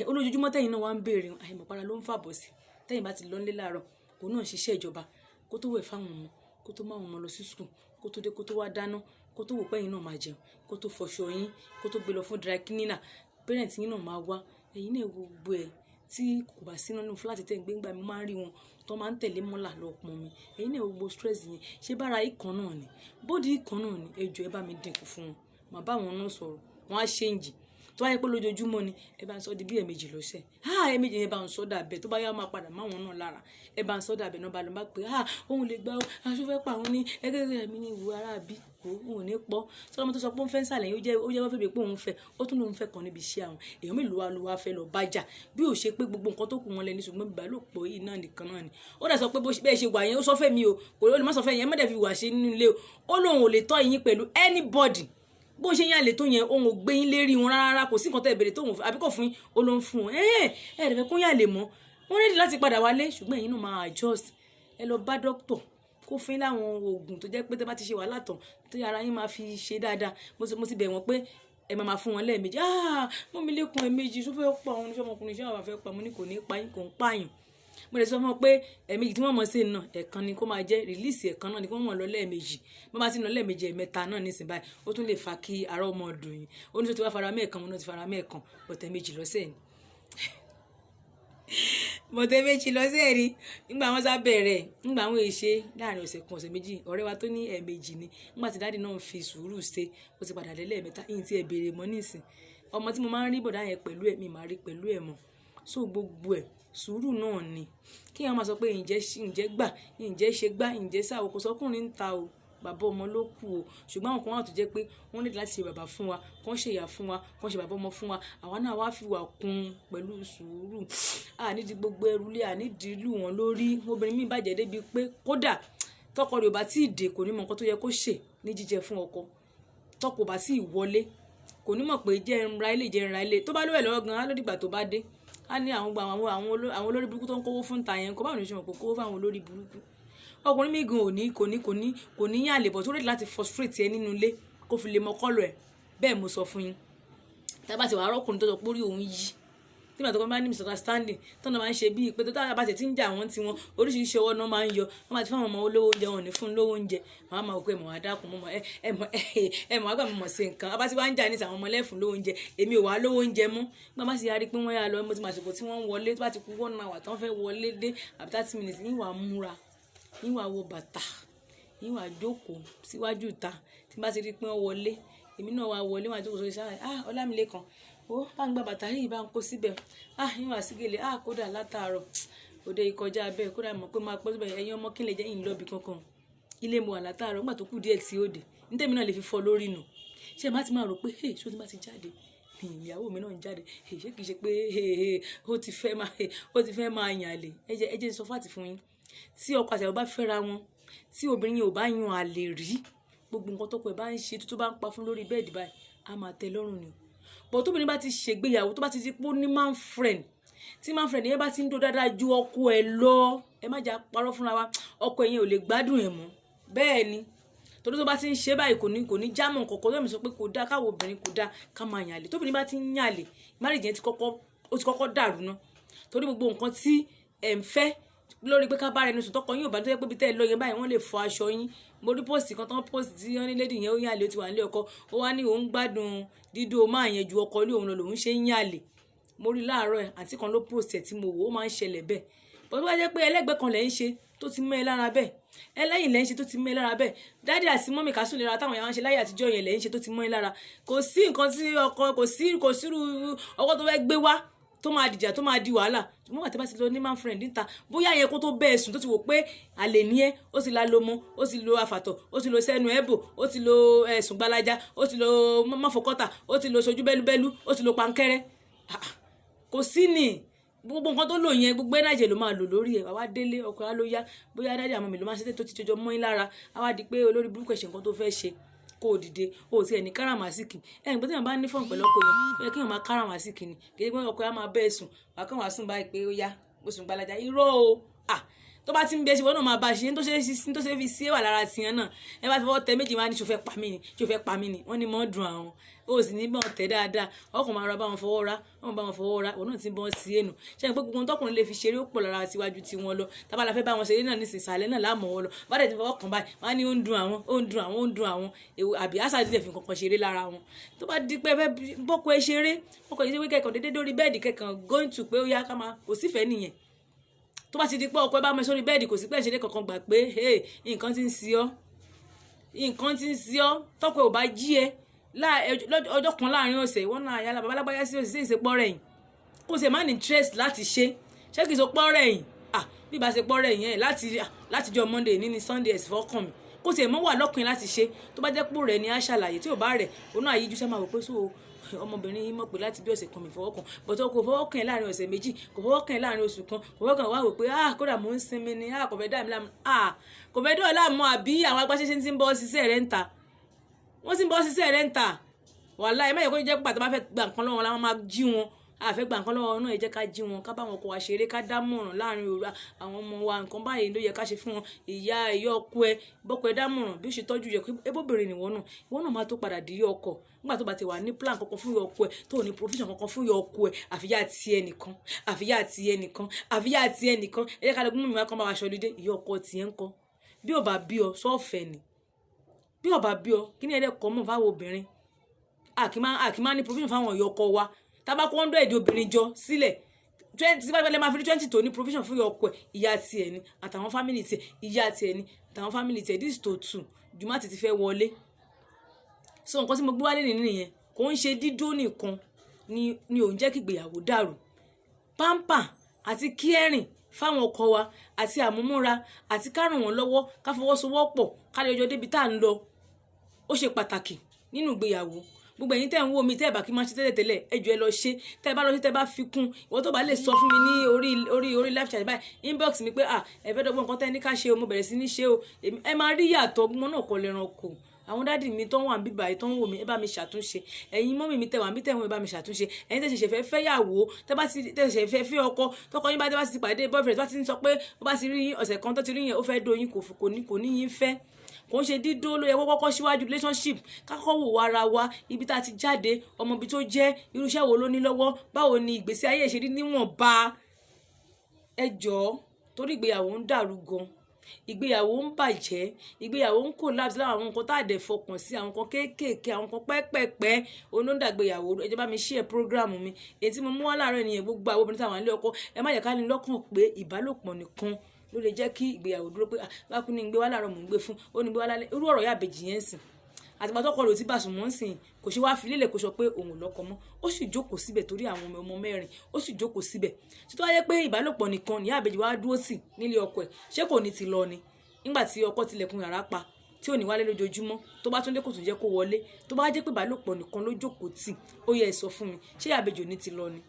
olójoojúmọ́ tẹ̀yin náà wá ń béèrè àìmọ̀pára ló ń fàbọ̀ sí tẹ̀yin bá ti lọ nílé láàárọ̀ òun náà ṣiṣẹ́ ìjọba kó tó wẹ̀ fáwọn ọmọ kó tó máwọn ọmọ lọ sí sùkúl kó tó dé kó tó wá dáná kó tó wò pẹ́yìn náà máa jẹun kó tó fọṣọ yín kó tó gbé lọ fún dry cleaner parent yín náà máa wá ẹ̀yin náà gbogbo ẹ̀ tí kò bá sí nínú fúláàtì tẹ̀ ń gbé ńgbà mi máa ń rí wọn tó máa ń tẹ̀lé mọ́là lọ pọn mi ẹ̀yin náà gbogbo stress yẹn ṣé bára ìkan náà ni bóde ìkan náà ni ẹjọ́ ẹ bá mi dínkù fún wọn màá bá wọn náà sọ̀rọ̀ wọn á ṣéǹjì tó wáyé pé lójoojúmọ́ ni ẹ bá ń sọ di bí ẹ̀ẹ̀mejì lọ́sẹ̀ ẹ̀ẹ̀mejì yẹn bá ń sọ dàbẹ̀ tó bá yá máa padà máwọn náà lára ẹ bá ń sọ dàbẹ̀ náà bá lọ bá pé òun lè gbá aṣọ fẹ́ pa òun ní ẹgbẹ́ mi ní ìwú ara bí òun ò ní pọ́ sọlọ́mọ tó sọ pé ó ń fẹ́ ń sàlẹ̀ yìí ó jẹ́ wọ́n fẹ́ pé òun fẹ́ ó tún lóun fẹ́ kàn níbi iṣẹ́ àwọn èèyàn mélòó ló wá fẹ́ lọ bájà bí ò ṣe pé gbogbo nǹkan tó kù wọn lẹ́ni ṣùgbọ́n ìbálòpọ̀ yìí náà nìkan náà ni ó dà sọ pé bẹ́ẹ̀ ṣe wà yẹn ó sọ fẹ́ mi o kò lè má sọ fẹ́ yẹn mọ́dẹ̀ fi wà ṣe nínú ilé o ó lóun ò lè tọ́ ìyín pẹ̀lú anybody bó ṣe yàn lè tó yẹn òun ò gbé yín lérí wọn rárá kò sí nǹkan tẹ́ ìbéèrè tó òun àbí kò fún yín ó ló ń fún wọn ẹ̀ẹ́dẹ̀fẹ́ kó yàn lè mọ́ wọ́n rẹ́dí láti padà wálé ṣùgbọ́n ẹ̀yin náà máa adjust ẹ lọ bá dókítà kó fún yín láwọn oògùn tó jẹ́ pé tẹ́ bá ti ṣe wàhálà tán tó ara yín máa fi ṣe dáadáa mo ti bẹ̀ wọ́n pé ẹ máa fún wọn lẹ́ẹ̀mejì mọ́ mi lékun ẹ̀ẹ̀mejì tó fẹ́ pa òun níṣẹ́ ọmọkùnrin iṣẹ́ àwọn afẹ́ pa mo ní kò ní pa yín kò ń pààyàn mo lè sọ fún ọ pé ẹ̀ẹ̀mejì tí wọ́n mọ̀ sí náà ẹ̀ẹ̀kan ni kó máa jẹ́ rìlíìsì ẹ̀ẹ̀kan náà ni kó mọ̀ lọ lẹ́ẹ̀mejì bó bá ti nà lẹ́ẹ̀mejì ẹ̀ẹ̀mẹ́ta náà nísìnyí báyìí ó tún lè fa kí ara ọmọ ọdún yìí ó ní tó ti wá fara mẹ́ẹ̀kan mo náà ti fara mẹ́ẹ̀kan bọ̀tẹ̀ẹ̀mejì lọ́sẹ̀ ni bọ̀tẹ̀ẹ̀mejì lọ́sẹ̀ rí nígbà wọn sá bẹ̀rẹ̀ nígbà wọn èṣe láàrin ọ̀sẹ̀ kan ọ̀sẹ̀ méjì ọ̀rẹ́ wa tó ní ẹ̀ẹ̀mejì ni nígbà tí dáàdì náà fi sùúrù ṣe ó ti padà lẹ́ẹ̀mẹ́ta yìí ti ẹ̀ béèrè mọ́ nísìn ọmọ tí mo máa ń rí bọ̀dá yẹn pẹ̀lú ẹ̀ mi máa rí pẹ̀lú ẹ̀ mọ́ so gbogbo ẹ̀ sùúrù náà ni kí wọn máa sọ pé ǹjẹ́ gbà ǹjẹ́ ṣe gbà ǹjẹ́ sáà kò sọkùnrin ń ta o bàbá ọmọ ló kù o ṣùgbọ́n àwọn kan wà tó jẹ́ pé wọ́n nílò láti ṣe bàbá fún wa kán ṣe ìyá fún wa kán ṣe bàbá ọmọ fún wa àwa náà wá fi wà kún pẹ̀lú sùúrù ànídìí gbogbo ẹrù lé ànídìí lù wọ́n lórí obìnrin mi bàjẹ́ débi pé kódà tọkọ rẹ̀ ò bá tí ì dé kò ní mọ nǹkan tó yẹ kó ṣe ní jíjẹ fún ọkọ tọkọ ò bá tí ì wọlé kò ní mọ̀ pé jẹ́ ń ra ilé tó bá lówó ẹ̀ lọ́wọ́ gan-an á lódìgbà tó bá dé á ní àwọn olórí burúkú tó ń kówó fún ta yẹn kó báwọn oníṣẹ́ mọ̀ pé kówó fáwọn olórí burúkú ọkùnrin mi gan kò ní yàn àlèbọ̀ tó rèé láti frustrate ẹ nínú ilé kó fi lè mọ kọ́lọ̀ ẹ̀ bẹ́ẹ̀ mo sọ fún yín tá a bá ti wà arọ́kùnrin tó sọ pé orí òun yí tí màá tó kọ́ bá ní misunderstanding tọ́nà máa ń ṣe bíi pé tó tá a bá ti ń jà wọ́n tiwọn oríṣiríṣi ọwọ́ náà máa ń yọ wọ́n máa ti fáwọn ọmọ olówó oúnjẹ wọn ní fún lówó oúnjẹ màá máa wò pé màá dákun mọ́ mọ̀ àgbà mọ̀ sí nǹkan abá ti wá ń jà ní àwọn ọmọ lẹ́fún lówó oúnjẹ èmi ò wá lówó oúnjẹ mú gbọ́n bá sì yarí pé wọ́n yà lọ mo ti máa ṣòkò tí wọ́n ń wọlé tó bá ti kú 1 hour tán fẹ́ wọlé dé àbí 30 minutes yín wà múra yín wà wọ bàtà yín wà jókòó síwájú ìta tí bá ti rí pé wọ́n wọlé èmi náà wá wọlé wá jókòó sórí sáà Ọlámilékan ó bá ń gba bàtà yìí bá ń kó síbẹ̀ yín wá sí gèlè kódà látàárọ̀ òde ìkọjá bẹ́ẹ̀ kódà mọ̀ pé máa pọ́ síbẹ̀ ẹ̀yin ọmọ kí n lè jẹ́ ìyìn lọ́bì kankan ilé mo wà látàárọ̀ nígbà tó kù díẹ̀ tí ó dé ní tèmi náà lè fi fọ́ lórí nù ṣé má ti máa rò pé ṣó ti má ti jáde ìyàwó mi náà ń jáde ṣé kìí ṣe pé ó ti fẹ́ máa yàn àlè ẹ jẹ́ sọ fàtì fún yín tí ọkọ àti ìyàwó bá fẹ́ra wọn tí obìnrin yẹn ò bá yan àlè rí gbogbo nǹkan tọkọ ẹ̀ bá ń ṣe tó bá ń pa fún lórí bẹ́ẹ̀dì báyìí á máa tẹ́ lọ́rùn ni bọ̀ tóbìnrin bá ti ṣègbéyàwó tó bá ti di pé ó ní man friend tí man friend yẹn bá ti ń dó dáadáa ju ọkọ ẹ̀ lọ ẹ má jà parọ́ fúnra wa ọkọ ẹ̀ yẹn ò lè gbádùn ẹ̀ mọ́ bẹ́ẹ̀ ni torí tó bá ti ń ṣe báyìí kò ní jámọ̀ kọ̀ọ̀kan tó yẹ mi sọ pé kò dáa káwọ obìnrin kò dáa ká máa yàn àlè tóbìnrin bá ti ń yàn àlè marriage yẹn ó ti kọ́kọ́ dàrú ná torí gbogbo nǹkan tí ẹ̀ ń fẹ́ lórí pé ká bá rẹ ní sùn tọkọ yín ò bá tó yẹ pé bí tẹ́ ẹ lọ yẹn báyìí wọ́n lè fọ aṣọ yín mo rí post kan tán post tí wọ́n ní lady yẹn ó yàn àlè ó ti wà nílé ọkọ ó wá ní òun gbádùn dídó máa yẹn ju ọkọ ilé òun lọ lòun ṣe ń yàn àlè mo rí láàárọ̀ ẹ̀ àǹtí kan ló post ẹ̀ tí mo wò ó máa ń ṣẹlẹ̀ bẹ́ẹ̀ bó tó bá jẹ́ pé ẹlẹ́gbẹ́ kan lẹ́ ń ṣe tó ti mọ́ ẹ lára bẹ́ẹ̀ ẹlẹ́yìn lẹ́ ń ṣe tó ti mọ́ ẹ lára bẹ́ẹ̀ dáàdì àti mọ́mì kásùn lè ra táwọn èèyàn ń ṣe láyé àtijọ́ yẹn lẹ́ ń ṣe tó ti mọ́ ẹ lára kò sí nǹkan tí ọkọ kò sírú ọkọ tó fẹ́ gbé wá tó máa dìjà tó máa di wàhálà mo wà tí bá ti lọ ní man friend níta bóyá yẹn kó tó bẹ́ẹ̀ sùn tó ti wò pé àlè ní ẹ́ ó ti la lomo ó ti lo àfàtọ̀ ó ti lo sẹ́nu ẹ̀bò ó ti lo ẹ̀sùn gbalaja ó ti lo mọ́fọkọ́tà ó ti lo sojú bẹ́lúbẹ́lú ó ti lo pankẹ́rẹ́ kò sí ni gbogbo nǹkan tó lò yẹn gbogbo ẹnájẹ ló máa lò lórí ẹ àwa délé ọkọ á ló yá bóyá dájú àmọ́ mi ló máa ṣe tó ti jọjọ mọ́ yín lára àwa di pé olórí burúkú ẹ̀ṣẹ̀ nǹkan tó fẹ́ ṣe kó o dìde o ò tiẹ̀ ní káràmásìkì ẹ̀yìn pé tí wọ́n bá ní fọ́ọ̀n pẹ̀lú ọkọ yẹn ó yẹ kí wọ́n máa káràmásìkì ni kì í ṣe pé ọkọ yẹn máa bẹ́ẹ̀ sùn wà kàn wá sùn báyìí pé ó yá ó sùn gbalaja irọ́ o tó bá ti ń bẹ ṣe wọn náà máa bá ṣe tó ṣe fi sí wà lára tiẹ̀ náà ẹ bá ti fọwọ́ tẹ méjì máa ní ṣó fẹ́ pa mí ni wọ́n ní mọ́ dùn àwọn ó sì ní bọ́n tẹ̀ dáadáa ọkùnrin máa ra bá wọn fọwọ́ ra òun náà ti bọ́n sí ènù ṣe é pé gbogbo tọkùnrin lè fi ṣeré ó pọ̀ lára tiwájú tí wọ́n lọ tábà la fẹ́ bá wọn ṣeré náà nísìnyí sàlẹ̀ náà láàmú wọn lọ bá dẹ̀ ti fọwọ́ kàn báyìí wọ́n á ní ó ń dùn àwọn àbí àṣà ti lè fi kankan ṣeré lára wọn tó bá di pé bọ́kọ ẹ ṣeré bọ́kọ ẹ ṣeré kẹ́kọ̀ọ́ dédé lórí bẹ́ẹ̀dì kẹ́kọ̀ọ́ going to pé ó yá ká máa kò sífẹ̀ẹ́ nìyẹn tó bá ti di pé ọkọ ẹ bá mọ sórí bẹ́ẹ̀dì kò sí pé ìṣeré kankan gbà pé nǹkan ti ń sí ọ tọkọ ò bá jí ẹ ọjọ́ kan láàrin ọ̀sẹ̀ wọ́n náà yálà babalábáyá sí òsì sí ìsepọ̀ rẹ̀ yìí kò sì máa ní interest láti ṣe kì í so pọ́ rẹ̀ yìí bí ìbá ṣe pọ́ rẹ̀ yìí látijọ́ Monday ní Sunday ẹ̀sìn fọ́kàn mi kò sì mọ́ wà lọ́kùnrin láti ṣe tó bá jẹ́ pò rẹ̀ ni á ṣàlàyé tí ò bá rẹ̀ òun náà yíjú sẹ́mà wò pé so ọmọbìnrin yìí mọ̀ pé láti bí ọ̀sẹ̀ kan mi fọwọ́ kan bọ̀tọ̀ kò fọwọ́ kàn láàrin ọ̀sẹ̀ méjì kò fọwọ́ kàn láàrin oṣù kan kò fọwọ́ kàn wá wò pé kódà mò ń sinmi ni kò fẹ́ dá mi láàmú kò fẹ́ dá ọ láàmú àbí àwọn agbáṣẹ́ṣe ti ń bọ́ ṣiṣẹ́ rẹ̀ ń ta wọ́n ti ń bọ́ ṣiṣẹ́ rẹ̀ ń ta wàhálà ẹ má yẹ kó jẹ́ pàtó bá fẹ́ gba nǹkan lọ́wọ́ la máa jí wọn àfẹ́ gba nǹkan lọ́wọ́ náà ẹ jẹ́ ká jí wọn ká bá wọn kó wa ṣeré ká dámọ̀ràn láàrin òru àwọn ọmọ wa nǹkan báyìí ló yẹ ká ṣe fún wọn ìyá ẹ̀yọ́ ọkọ ẹ bọ́kọ ẹ dámọ̀ràn bí ó ṣe tọ́jú yẹ kó ebóbìnrin nìwọ náà máa tó padà di ọkọ nígbà tó bá ti wà ní plan kankan fún yọ ọkọ ẹ tó ní provision kankan fún yọ ọkọ ẹ àfíyà ti ẹnìkan ẹ jẹ́ ká lọ gbọ́n mi wá kán bá wa ṣọlídé ìyá ọkọ tiẹ̀ ń kọ́ bí ò bá bí ọ sọ́ọ̀fẹ́ ni bí ò bá bí ọ kí ni ẹ̀dẹ̀ kọ́ mọ̀ fáwọn obìnrin àkìmá ní provision fáwọn ọ̀yọ́ ọkọ wa tábàkọ́ 100 obìnrin jọ sílẹ̀ 20 tí bá fẹ́ lẹ́ máa fi 20 tó ní provision fún ọkọ ẹ̀ ìyá tiẹ̀ ni àtàwọn family tiẹ̀ ìyá tiẹ̀ ni àtàwọn family tiẹ̀ this to 2 jùmọ̀ àti ti fẹ́ wọlé so nǹkan tí mo gbé wálé nìyẹn kò ń ṣe dídó nìkan ni ò ń jẹ́ kí ìgbéyàwó dàrú pamper àti caring fáwọn ọkọ wa àti àmúmúra àti ká ràn wọ́n lọ́wọ́ ká fọwọ́sowọ́pọ̀ ká lè yọjọ́ débi tá à ń lọ ó ṣe pàtàkì nínú ìgbéyàwó gbogbo ẹ̀yin tẹ́ ń wò mí tẹ́ ẹ̀ bá kí máa ṣe tẹ́lẹ̀ ẹ jọ̀ọ́ ẹ lọ ṣe tẹ́ ẹ bá lọ ṣe tẹ́ ẹ bá fi kún ìwọ tó bá lè sọ fún mi ní orí live chat báyìí inbox mi pé ẹ fẹ́ dọ́gbọ́n nǹkan tẹ́ ẹ ní ká ṣe o mo bẹ̀rẹ̀ sí ní ṣe o ẹ máa rí yàtọ̀ gbọ́n náà kọ́ lẹ́ran kò àwọn dádì mi tó ń wà bíbà yìí tó ń wò mí ẹ bá mi ṣàtúnṣe ẹ̀yin mọ́mì mi tẹ́ wà mí tẹ́ wọ́n ẹ bá mi ṣàtúnṣe ẹ̀yin tẹ́ ṣẹ̀ṣẹ̀ fẹ́ fẹ́yàwó tẹ́ ṣẹ̀ṣẹ̀ fẹ́ fẹ́ ọkọ tọkọ yín bá ti pàdé boyfriend bá ti ń sọ pé ó bá ti rí ọ̀sẹ̀ kan tó ti rí yẹn ó fẹ́ dóyin kò ní yín fẹ́ kò ń ṣe dídó ló yẹ kọ́kọ́ síwájú relationship kákọ́ wò wá ara wa ibi tá a ti jáde ọmọ ibi tó jẹ́ irúṣẹ́ wo ló ní lọ́wọ́ báwo ni ìgbésí ayé ìṣe rí níwọ̀nba ẹ jọ̀ọ́ torí ìgbéyàwó ń dàrú gan ìgbéyàwó ń bàjẹ́ ìgbéyàwó ń collapse láwọn àwọn nǹkan tá a dẹ̀ fọkàn sí àwọn nǹkan kéékèèké àwọn nǹkan pẹ́pẹ́pẹ́ olóńdàgbéyàwó ẹ jẹ́ bá mi share program mi èyí tí mo mú wá láàárọ̀ ènìyàn gbogbo àwọn obìnrin táwọn ilé ọkọ ẹ má yẹ ká ní lọ́kàn pé ìbálòpọ̀ nìkan ló lè jẹ́ kí ìgbéyàwó dúró pé bákú ní gbé wá láàárọ̀ mò ń gbé fún ó ní gbé wá lálẹ́ irú ọ̀rọ̀ yà bèjì yẹn sìn àtìgbà tọkọ rẹ̀ ò ti bá sùn mọ́ sìn kò ṣe wá fi lélẹ̀ kó sọ pé òun lọ́kọ mọ́ ó sì jókòó síbẹ̀ torí àwọn ọmọ 4 ó sì jókòó síbẹ̀ títí wáyé pé ìbálòpọ̀ nìkan ní àbèjì wá dúró sí nílé ọkọ ẹ̀ ṣé kò ní ti lọ ni nígbà tí ọkọ tilẹ̀kùn yàrá pa tí ò ní wálé lójoojúmọ́ tó bá tún dé kò tún jẹ́ kó wọlé tó bá jẹ́ pé ìbálòpọ̀ nìkan ló jókòó tì ó yẹ ẹ sọ fún mi ṣé àbèjì ò ní ti lọ ni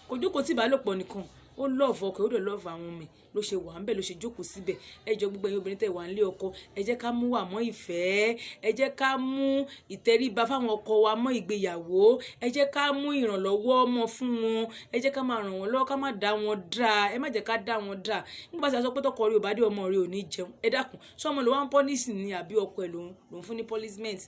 kò jókòó tì ìbálòpọ̀ nìkan ó lọ́ọ̀fù ọkọ ó dẹ̀ lọ́ọ̀fù àwọn ọmọ ẹ̀ ló ṣe wà ń bẹ̀ ló ṣe jókòó síbẹ̀ ẹ jọ gbogbo ẹ̀yin obìnrin tẹ̀ wà nílé ọkọ ẹ jẹ́ ká mú wà mọ́ ìfẹ́ ẹ jẹ́ ká mú ìtẹríba fáwọn ọkọ wa mọ́ ìgbéyàwó ẹ jẹ́ ká mú ìrànlọ́wọ́ mọ́ fún wọn ẹ jẹ́ ká máa ràn wọ́n lọ́wọ́ ká má dá wọn dá ẹ má jẹ́ ká dá wọn dá nígbà tí a sọ pé tọkọ rí ò bá dé ọmọ rí ò ní jẹun ẹ dákun sọmọ ló wá ń pọ́lísì ní àbí ọkọ ẹ̀ lòun fún ní pọ́lísímẹ́ǹtì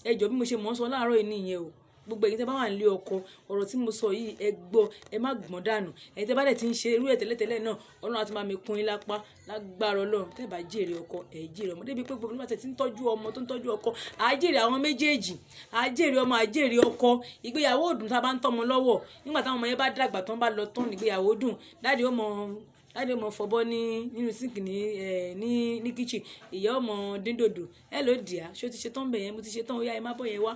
ẹ jọ bí mo ṣe mọ̀ ń sọ láàárọ̀ yìí nìyẹn o gbogbo ẹ̀yin tẹ́ bá wà nílé ọkọ ọ̀rọ̀ tí mo sọ yìí ẹ gbọ́ ẹ má gbọ́n dànù ẹ̀yin tẹ́ bá dẹ̀ ti ń ṣe irú ẹ̀ tẹ́lẹ̀tẹ́lẹ̀ náà Ọlọ́run àti máa mi kún yín lápá lágbára Ọlọ́run tẹ́ bá jèrè ọkọ ẹ̀ jèrè ọmọ débi pé gbogbo nígbà tẹ́ ti ń tọ́jú ọmọ tó ń tọ́jú ọkọ á jèrè àwọn méjèèjì á jèrè ọmọ á jèrè ọkọ ìgbéyàwó òdùn tá a bá ń tọ́mọ lọ́wọ́ nígbà táwọn ọmọ yẹn bá dàgbà tán bá lọ tán nígbéyàwó dùn dáàdi ọmọ fọbọ nínú sínkì ní kíchìn ìyá ọmọ díndòdò ẹ ló dìá ṣó ti ṣe tán bẹ̀yẹn mo ti ṣe tán ó yá ẹ má bọ̀ yẹn wá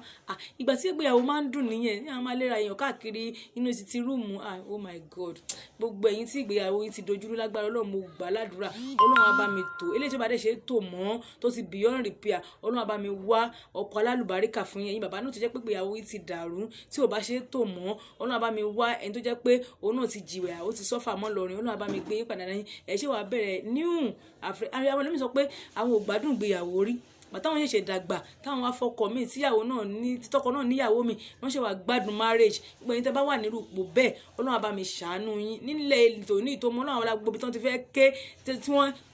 ìgbà tí ìgbéyàwó máa ń dùn nìyẹn ní àwọn máa léra èèyàn káàkiri inú ti rúùmù oh my god gbogbo ẹ̀yin tí ìgbéyàwó yìí ti dojúrú lágbára Ọlọ́run mo gbà ládùúrà Ọlọ́run á bá mi tò eléyìí tó bá dẹ̀ ṣe tò mọ́ tó ti beyond repair Ọlọ́run á bá mi wá ọkọ alálùbáríkà fún yẹn bàbá náà tó jẹ́ pé ìgbéyàwó yìí ti dàrú tí ò bá ṣe tò mọ́ Ọlọ́run á bá mi wá ẹni tó jẹ́ pé òun náà ti jìwẹ̀ ó ti sọ́fà mọ́ lọ́rin Ọlọ́run á bá mi gbé padà náà ẹ ṣé wàá bẹ̀rẹ̀ new àwọn ẹlẹ́mìí sọ pé àwọn ò gbádùn ìgbéyàwó rí bàtàwọn ṣẹ̀ṣẹ̀ dàgbà táwọn wá fọkọ mi tíyàwó náà ní títọ́kọ náà níyàwó mi wọ́n ṣe wà gbádùn marriage gbogbo ẹ̀yin tẹ́ bá wà nírú ipò bẹ́ẹ̀ Ọlọ́run á bá mi ṣàánú yín nílẹ̀ ètò ní ìtòmọ́ náà àwọn alágbóbi tí wọ́n ti fẹ́ ké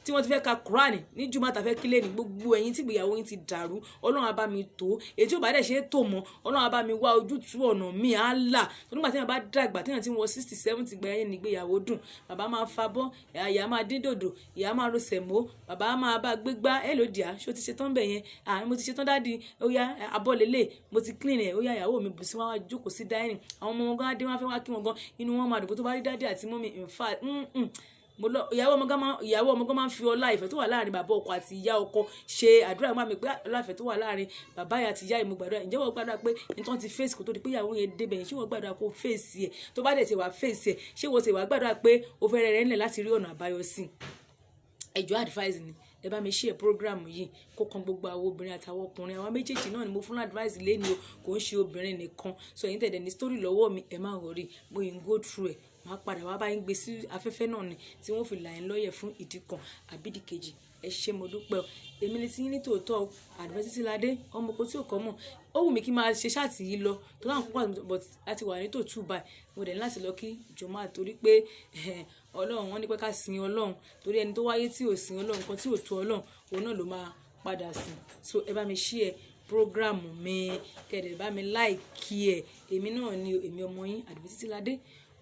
tí wọ́n ti fẹ́ ka Quran ní jùmọ̀ àtàfẹ́ kílẹ̀ ní gbogbo ẹ̀yin tí ìgbéyàwó yín ti dàrú Ọlọ́run á bá mi tó èyí tí ò bá dẹ̀ ṣe é tò mọ́ Ọlọ́run á bá mi wá ojútùú ọ̀nà mi á là tó nígbà tí wọ́n bá dàgbà tí wọ́n ti wọ 60-70 gbà yẹn ní ìgbéyàwó dùn bàbá máa fa bọ́ ìyá máa dín dòdò ìyá máa ro sẹ̀mó bàbá máa bá gbégbá ẹ̀ lòdì ṣó ti ṣe tán bẹ̀ yẹn mo ti ṣe tán dáàdi ó yá abọ́ lélẹ̀ mo ti clean ẹ̀ ó yá ìyàwó mi bù sí wọn wá jókòó sí dining àwọn ọmọ wọn gan adé wọn fẹ́ wá kí wọn gan inú wọn máa dùn tó bá rí dáàdi àti mọ́mí in fact ìyàwó ọmọ gan máa ń fi ọlá ìfẹ́ tó wà láàrin bàbá ọkọ àti ìyá ọkọ ṣe àdúrà máa mi pé ọlá ìfẹ́ tó wà láàrin bàbá àti ìyá ìmú gbàdúrà ǹjẹ́ wọ́n gbàdúrà pé nǹkan ti fèsì kò tó di pé ìyàwó yẹn débẹ̀ yẹn ṣé wọ́n gbàdúrà kó fèsì ẹ̀ tó bá dẹ̀ ti wà fèsì ẹ̀ ṣé wọ́n ti wà gbàdúrà pé ó fẹ́ rẹ̀ ńlẹ̀ láti rí ọ̀nà àbáyọ sí ẹjọ́ advice ni ẹ bá mi share program yìí kó kan gbogbo àwọn obìnrin àtàwọn ọkùnrin àwọn méjèèjì náà ni mo fún advice lẹ́ni o kò ń ṣe obìnrin nìkan so ẹ̀yin tẹ̀dẹ̀ ní story lọ́wọ́ mi ẹ má worry mo yìí ń go through ẹ̀ máa padà wá bá yín gbé sí afẹ́fẹ́ náà ni tí wọ́n fi là ń lọ́yẹ̀ fún ìdí kan àbí ìdí kejì ẹ ṣé mo dúpẹ́ o èmi ni tí yín ní tòótọ́ àdúrà títí ládé ọmọ oko tí ò kọ́ mọ̀ ó wù mí kí n máa ṣe ṣáàtì yìí lọ tó láwọn púpọ̀ but láti wà ní tòótú báyìí mo dẹ̀ ní láti lọ kí jọmọ́ àtorí pé Ọlọ́run wọn ní pé ká sin Ọlọ́run torí ẹni tó wáyé tí ò sin Ọlọ́run nǹkan tí ò tó Ọlọ́run òun náà ló máa padà sìn so ẹ bá mi share program mi kẹ̀dẹ̀ bá mi like ẹ̀ èmi náà ni èmi ọmọ yín Àdùbí Títíládé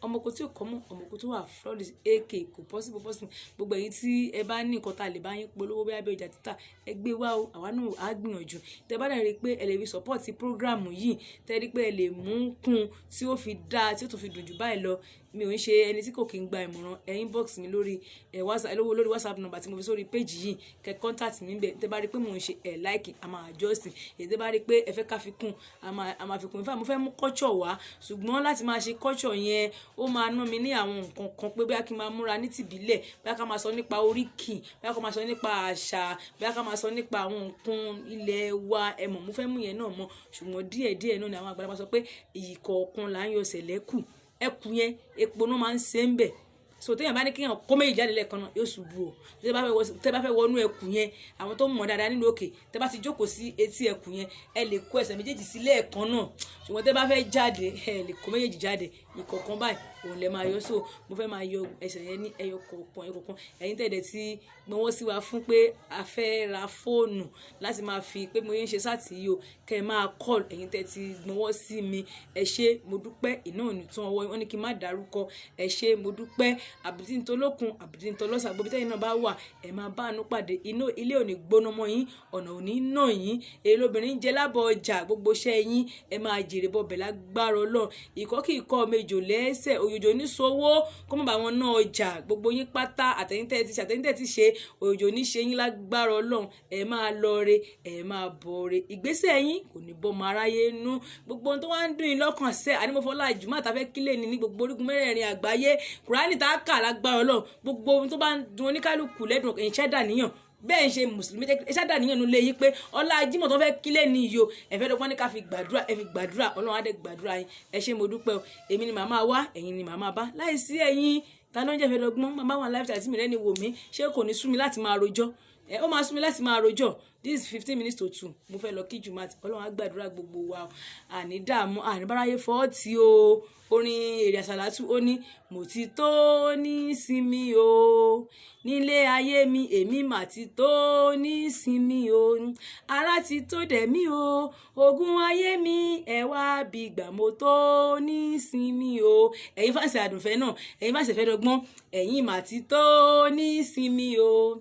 ọmọ oko tí ò kọ́ mọ́ ọmọ oko tó wà flawless ak kò possible gbogbo ẹ̀yin tí ẹ bá ní nǹkan tá a lè bá yín polówó bí abẹ́ ọjà títà ẹ gbé wá o àwa náà á gbìyànjú tẹ bá dẹ̀ rí i pé ẹ lè fi support program yìí tẹ rí i pé ẹ lè mú kún tí ó fi dáa tí ó tún fi dùn jù báyìí lọ mi ò ń ṣe ẹni tí kò kí ń gba ìmọ̀ràn ẹ inbox mi lórí WhatsApp number tí mo fi sórí page yìí kẹ contact mi bẹ tẹ bá rí i pé mò ń ṣe ẹ like a máa adjust èyí tẹ bá rí i pé ẹ fẹ́ ká fi kún a máa fi kún ifá mo fẹ́ mú culture wá ṣùgbọ́n láti máa ṣe culture yẹn ó máa ná mi ní àwọn nǹkan kan pé bóyá kí n máa múra ní tìbílẹ̀ bóyá ká máa sọ nípa oríkì bóyá ká máa sọ nípa àṣà bóyá ká máa sọ nípa àwọn nǹkan ilẹ̀ wa ẹ̀mọ̀ mo fẹ́ mú yẹn náà mọ́ ṣùgbọ́n díẹ̀díẹ̀ náà ni àwọn àgbàlagbà sọ pé ìkọ̀ọ̀kan là ń yọ sẹ̀lẹ́kù ẹkù yẹn epo náà máa ń ṣe ń bẹ̀ so téèyàn bá ní kéèyàn kó méjì jáde lẹ́ẹ̀kan náà yóò ṣubú o tẹ́ bá fẹ́ wọnú ẹkù yẹn àwọn tó mọ̀ dáadáa nílùú òkè tẹ́ bá ti jókòó sí etí ẹkù yẹn ẹ lè kó ẹsẹ̀ méjèèjì sí lẹ́ẹ̀kan náà ṣùgbọ́n tẹ́ bá fẹ́ jáde ẹ lè kó méjèèjì jáde ìkọ̀ọ̀kan báyìí òun lè máa yọ so mo fẹ́ máa yọ ẹsẹ̀ yẹn ní ẹyọ kọ̀ọ̀kan ẹ̀yin tẹ̀dẹ̀ tí gbọ́wọ́ sí wa fún pé a fẹ́ ra fóònù láti máa fi pé mo yẹn ń ṣe sáàtì yìí o kẹ́ ẹ máa call ẹ̀yin tẹ̀ ti gbọ́wọ́ sí mi ẹ ṣé mo dúpẹ́ iná ò ní tún ọwọ́ wọn ní kí n má dárúkọ ẹ ṣé mo dúpẹ́ àbùdí ntọ́lọ́kun àbùdí ntọ́lọ́sà gbogbo tẹ́yìn náà bá wà ẹ máa bá àánú pàdé inú ilé ò ní gbóná mọ́ yín ọ̀nà ò ní nà yín èyí lóbìnrin jẹ́ lábọ̀ ọjà gbogbo iṣẹ́ yín ẹ máa jèrè bọ̀bẹ̀ lágbára Ọlọ́run ìkọ́ kì í kọ́ méjò lẹ́sẹ̀ òjòjò ní sowó kó má bá wọn ná ọjà gbogbo yín pátá àtẹ̀yìntẹ̀ ti ṣe òjòjò ní ṣe yín lágbára Ọlọ́run ẹ máa lọre ẹ máa bọ̀re ìgbésẹ̀ yín kò ní bọ́ ọmọ aráyé nú gbogbo ohun tó wá ń dùn yín lọ́kàn sẹ́ ànímọ́fọ́lá ìjùmọ̀ àtàfẹ́ kílẹ̀ ní gbogbo orígun mẹ́rẹ̀ẹ̀rin àgbáyé Kùránì tá a kà lágbára Ọlọ́run gbogbo ohun tó bá ń dùn oníkálukú lẹ́dùn ẹ̀yin ṣẹ́dá níyàn bẹ́ẹ̀ ń ṣe mùsùlùmí ṣáda níyàn ló lé yí pé ọlá Jímọ̀ tó fẹ́ kílẹ̀ ní iyo ẹ̀fẹ́ dọ́gbọ́n ní ká fi gbàdúrà ẹ fi gbàdúrà Ọlọ́run á dẹ̀ gbàdúrà yín ẹ ṣé mo dúpẹ́ o èmi ni màmá wá ẹ̀yin ni màmá bá láìsí ẹ̀yin ta ló ń jẹ́ fẹ́ dọ́gbọ́n màmá wà láìpẹ́ àti mìíràn ni wò mí ṣé kò ní sú mi láti máa rojọ́ ó máa sú mi láti máa rojọ́ this is 15 minutes to 2 mo fẹ́ lọ kí Jumat Ọlọ́run á gbàdúrà gbogbo wa àní dààmú àní báráyé fọ́ọ̀tì o orin èrè àsàlátù ó ní mo ti tó ní sinmi o nílé ayé mi èmi mà ti tó ní sinmi o ara ti tó dẹ̀ mí o ogun ayé mi ẹ wá bí gbà mo tó ní sinmi o ẹ̀yin fàṣẹ àdùnfẹ́ náà ẹ̀yin fàṣẹ fẹ́ dọ́gbọ́n ẹ̀yin mà ti tó ní sinmi o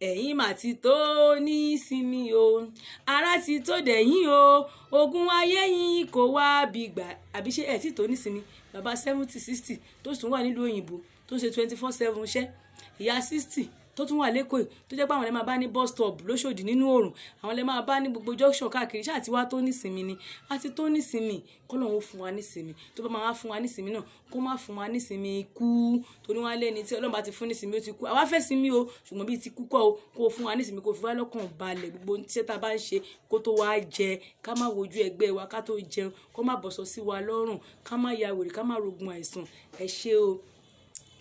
ẹ̀yin mà ti tó ní sinmi o ara ti tó dẹ̀yìn o ogun ayé yín kò wá bí gbà àbí ṣé ẹ̀ tí tó ní sinmi bàbá 70-60 tó tún wà nílùú òyìnbó tó ṣe 24/7 iṣẹ́ ìyá 60 tó tún wà lẹ́kọ̀ọ́ tó jẹ́ pé àwọn lè máa bá ní bus stop lóṣòdì nínú oòrùn àwọn lè máa bá ní gbogbo junction káàkiri ṣáà tí wá tó nísinmi ni àti tó nísinmi kọ́lọ́run ó fún wa nísinmi tó bá máa wá fún wa nísinmi náà kó má fún wa nísinmi ikú torí wọn lẹ́ni tí Ọlọ́run bá ti fún nísinmi ó ti kú àwa fẹ́ sinmi o ṣùgbọ́n bíi ti kú kọ́ o kó fún wa nísinmi kó fi wá lọ́kàn balẹ̀ gbogbo iṣẹ́ tá a bá ń ṣe kó tó wá jẹ ká má wojú ẹgbẹ́ wa ká tó jẹun kó má bọ̀sọ̀ sí wa lọ́rùn ká má ya wèrè ká má rogun àìsàn ẹ ṣé o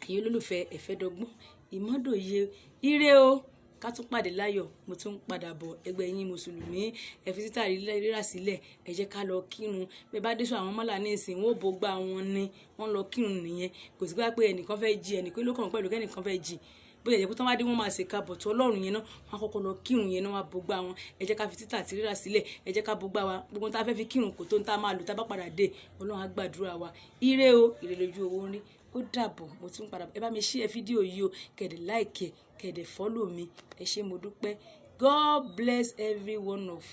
ẹ̀yin olólùfẹ́ ẹ̀fẹ́ dọ́gbọ́n ìmọ́dòye ire o ká tún pàdé láyọ̀ mo tún padà bọ̀ ẹgbẹ́ yín mùsùlùmí ẹ fi títà rírà sílẹ̀ ẹ jẹ́ ká lọ kírun bẹ́ẹ̀ bá dé sọ àwọn mọ́là ní ìsìn wọn ò bó gbá wọn ní wọ́n lọ kírun nìyẹn kò sí pé ẹnìkan fẹ́ jí ẹnìkan ló kàn pẹ̀lú kẹ́nìkan fẹ́ jí bó jẹ́ pé tán wá dé wọ́n máa ṣe ká bọ̀tọ̀ Ọlọ́run yẹn náà wọ́n kọ́kọ́ lọ kírun yẹn náà wá bó gbá wọn ẹ jẹ́ ká fi títà àti rírà sílẹ̀ ẹ jẹ́ ká bó gbá wa gbogbo tá a fẹ́ fi kírun kò tó ń tá a máa lò tá a bá padà dé Ọlọ́run á gbàdúrà wa ire o ire lójú owó rí ó dàbọ̀ mo tún padà ẹ bá mi share fídíò yìí o kẹ̀dẹ̀ like kẹ̀dẹ̀ follow mi ẹ ṣé mo dúpẹ́ God bless every one of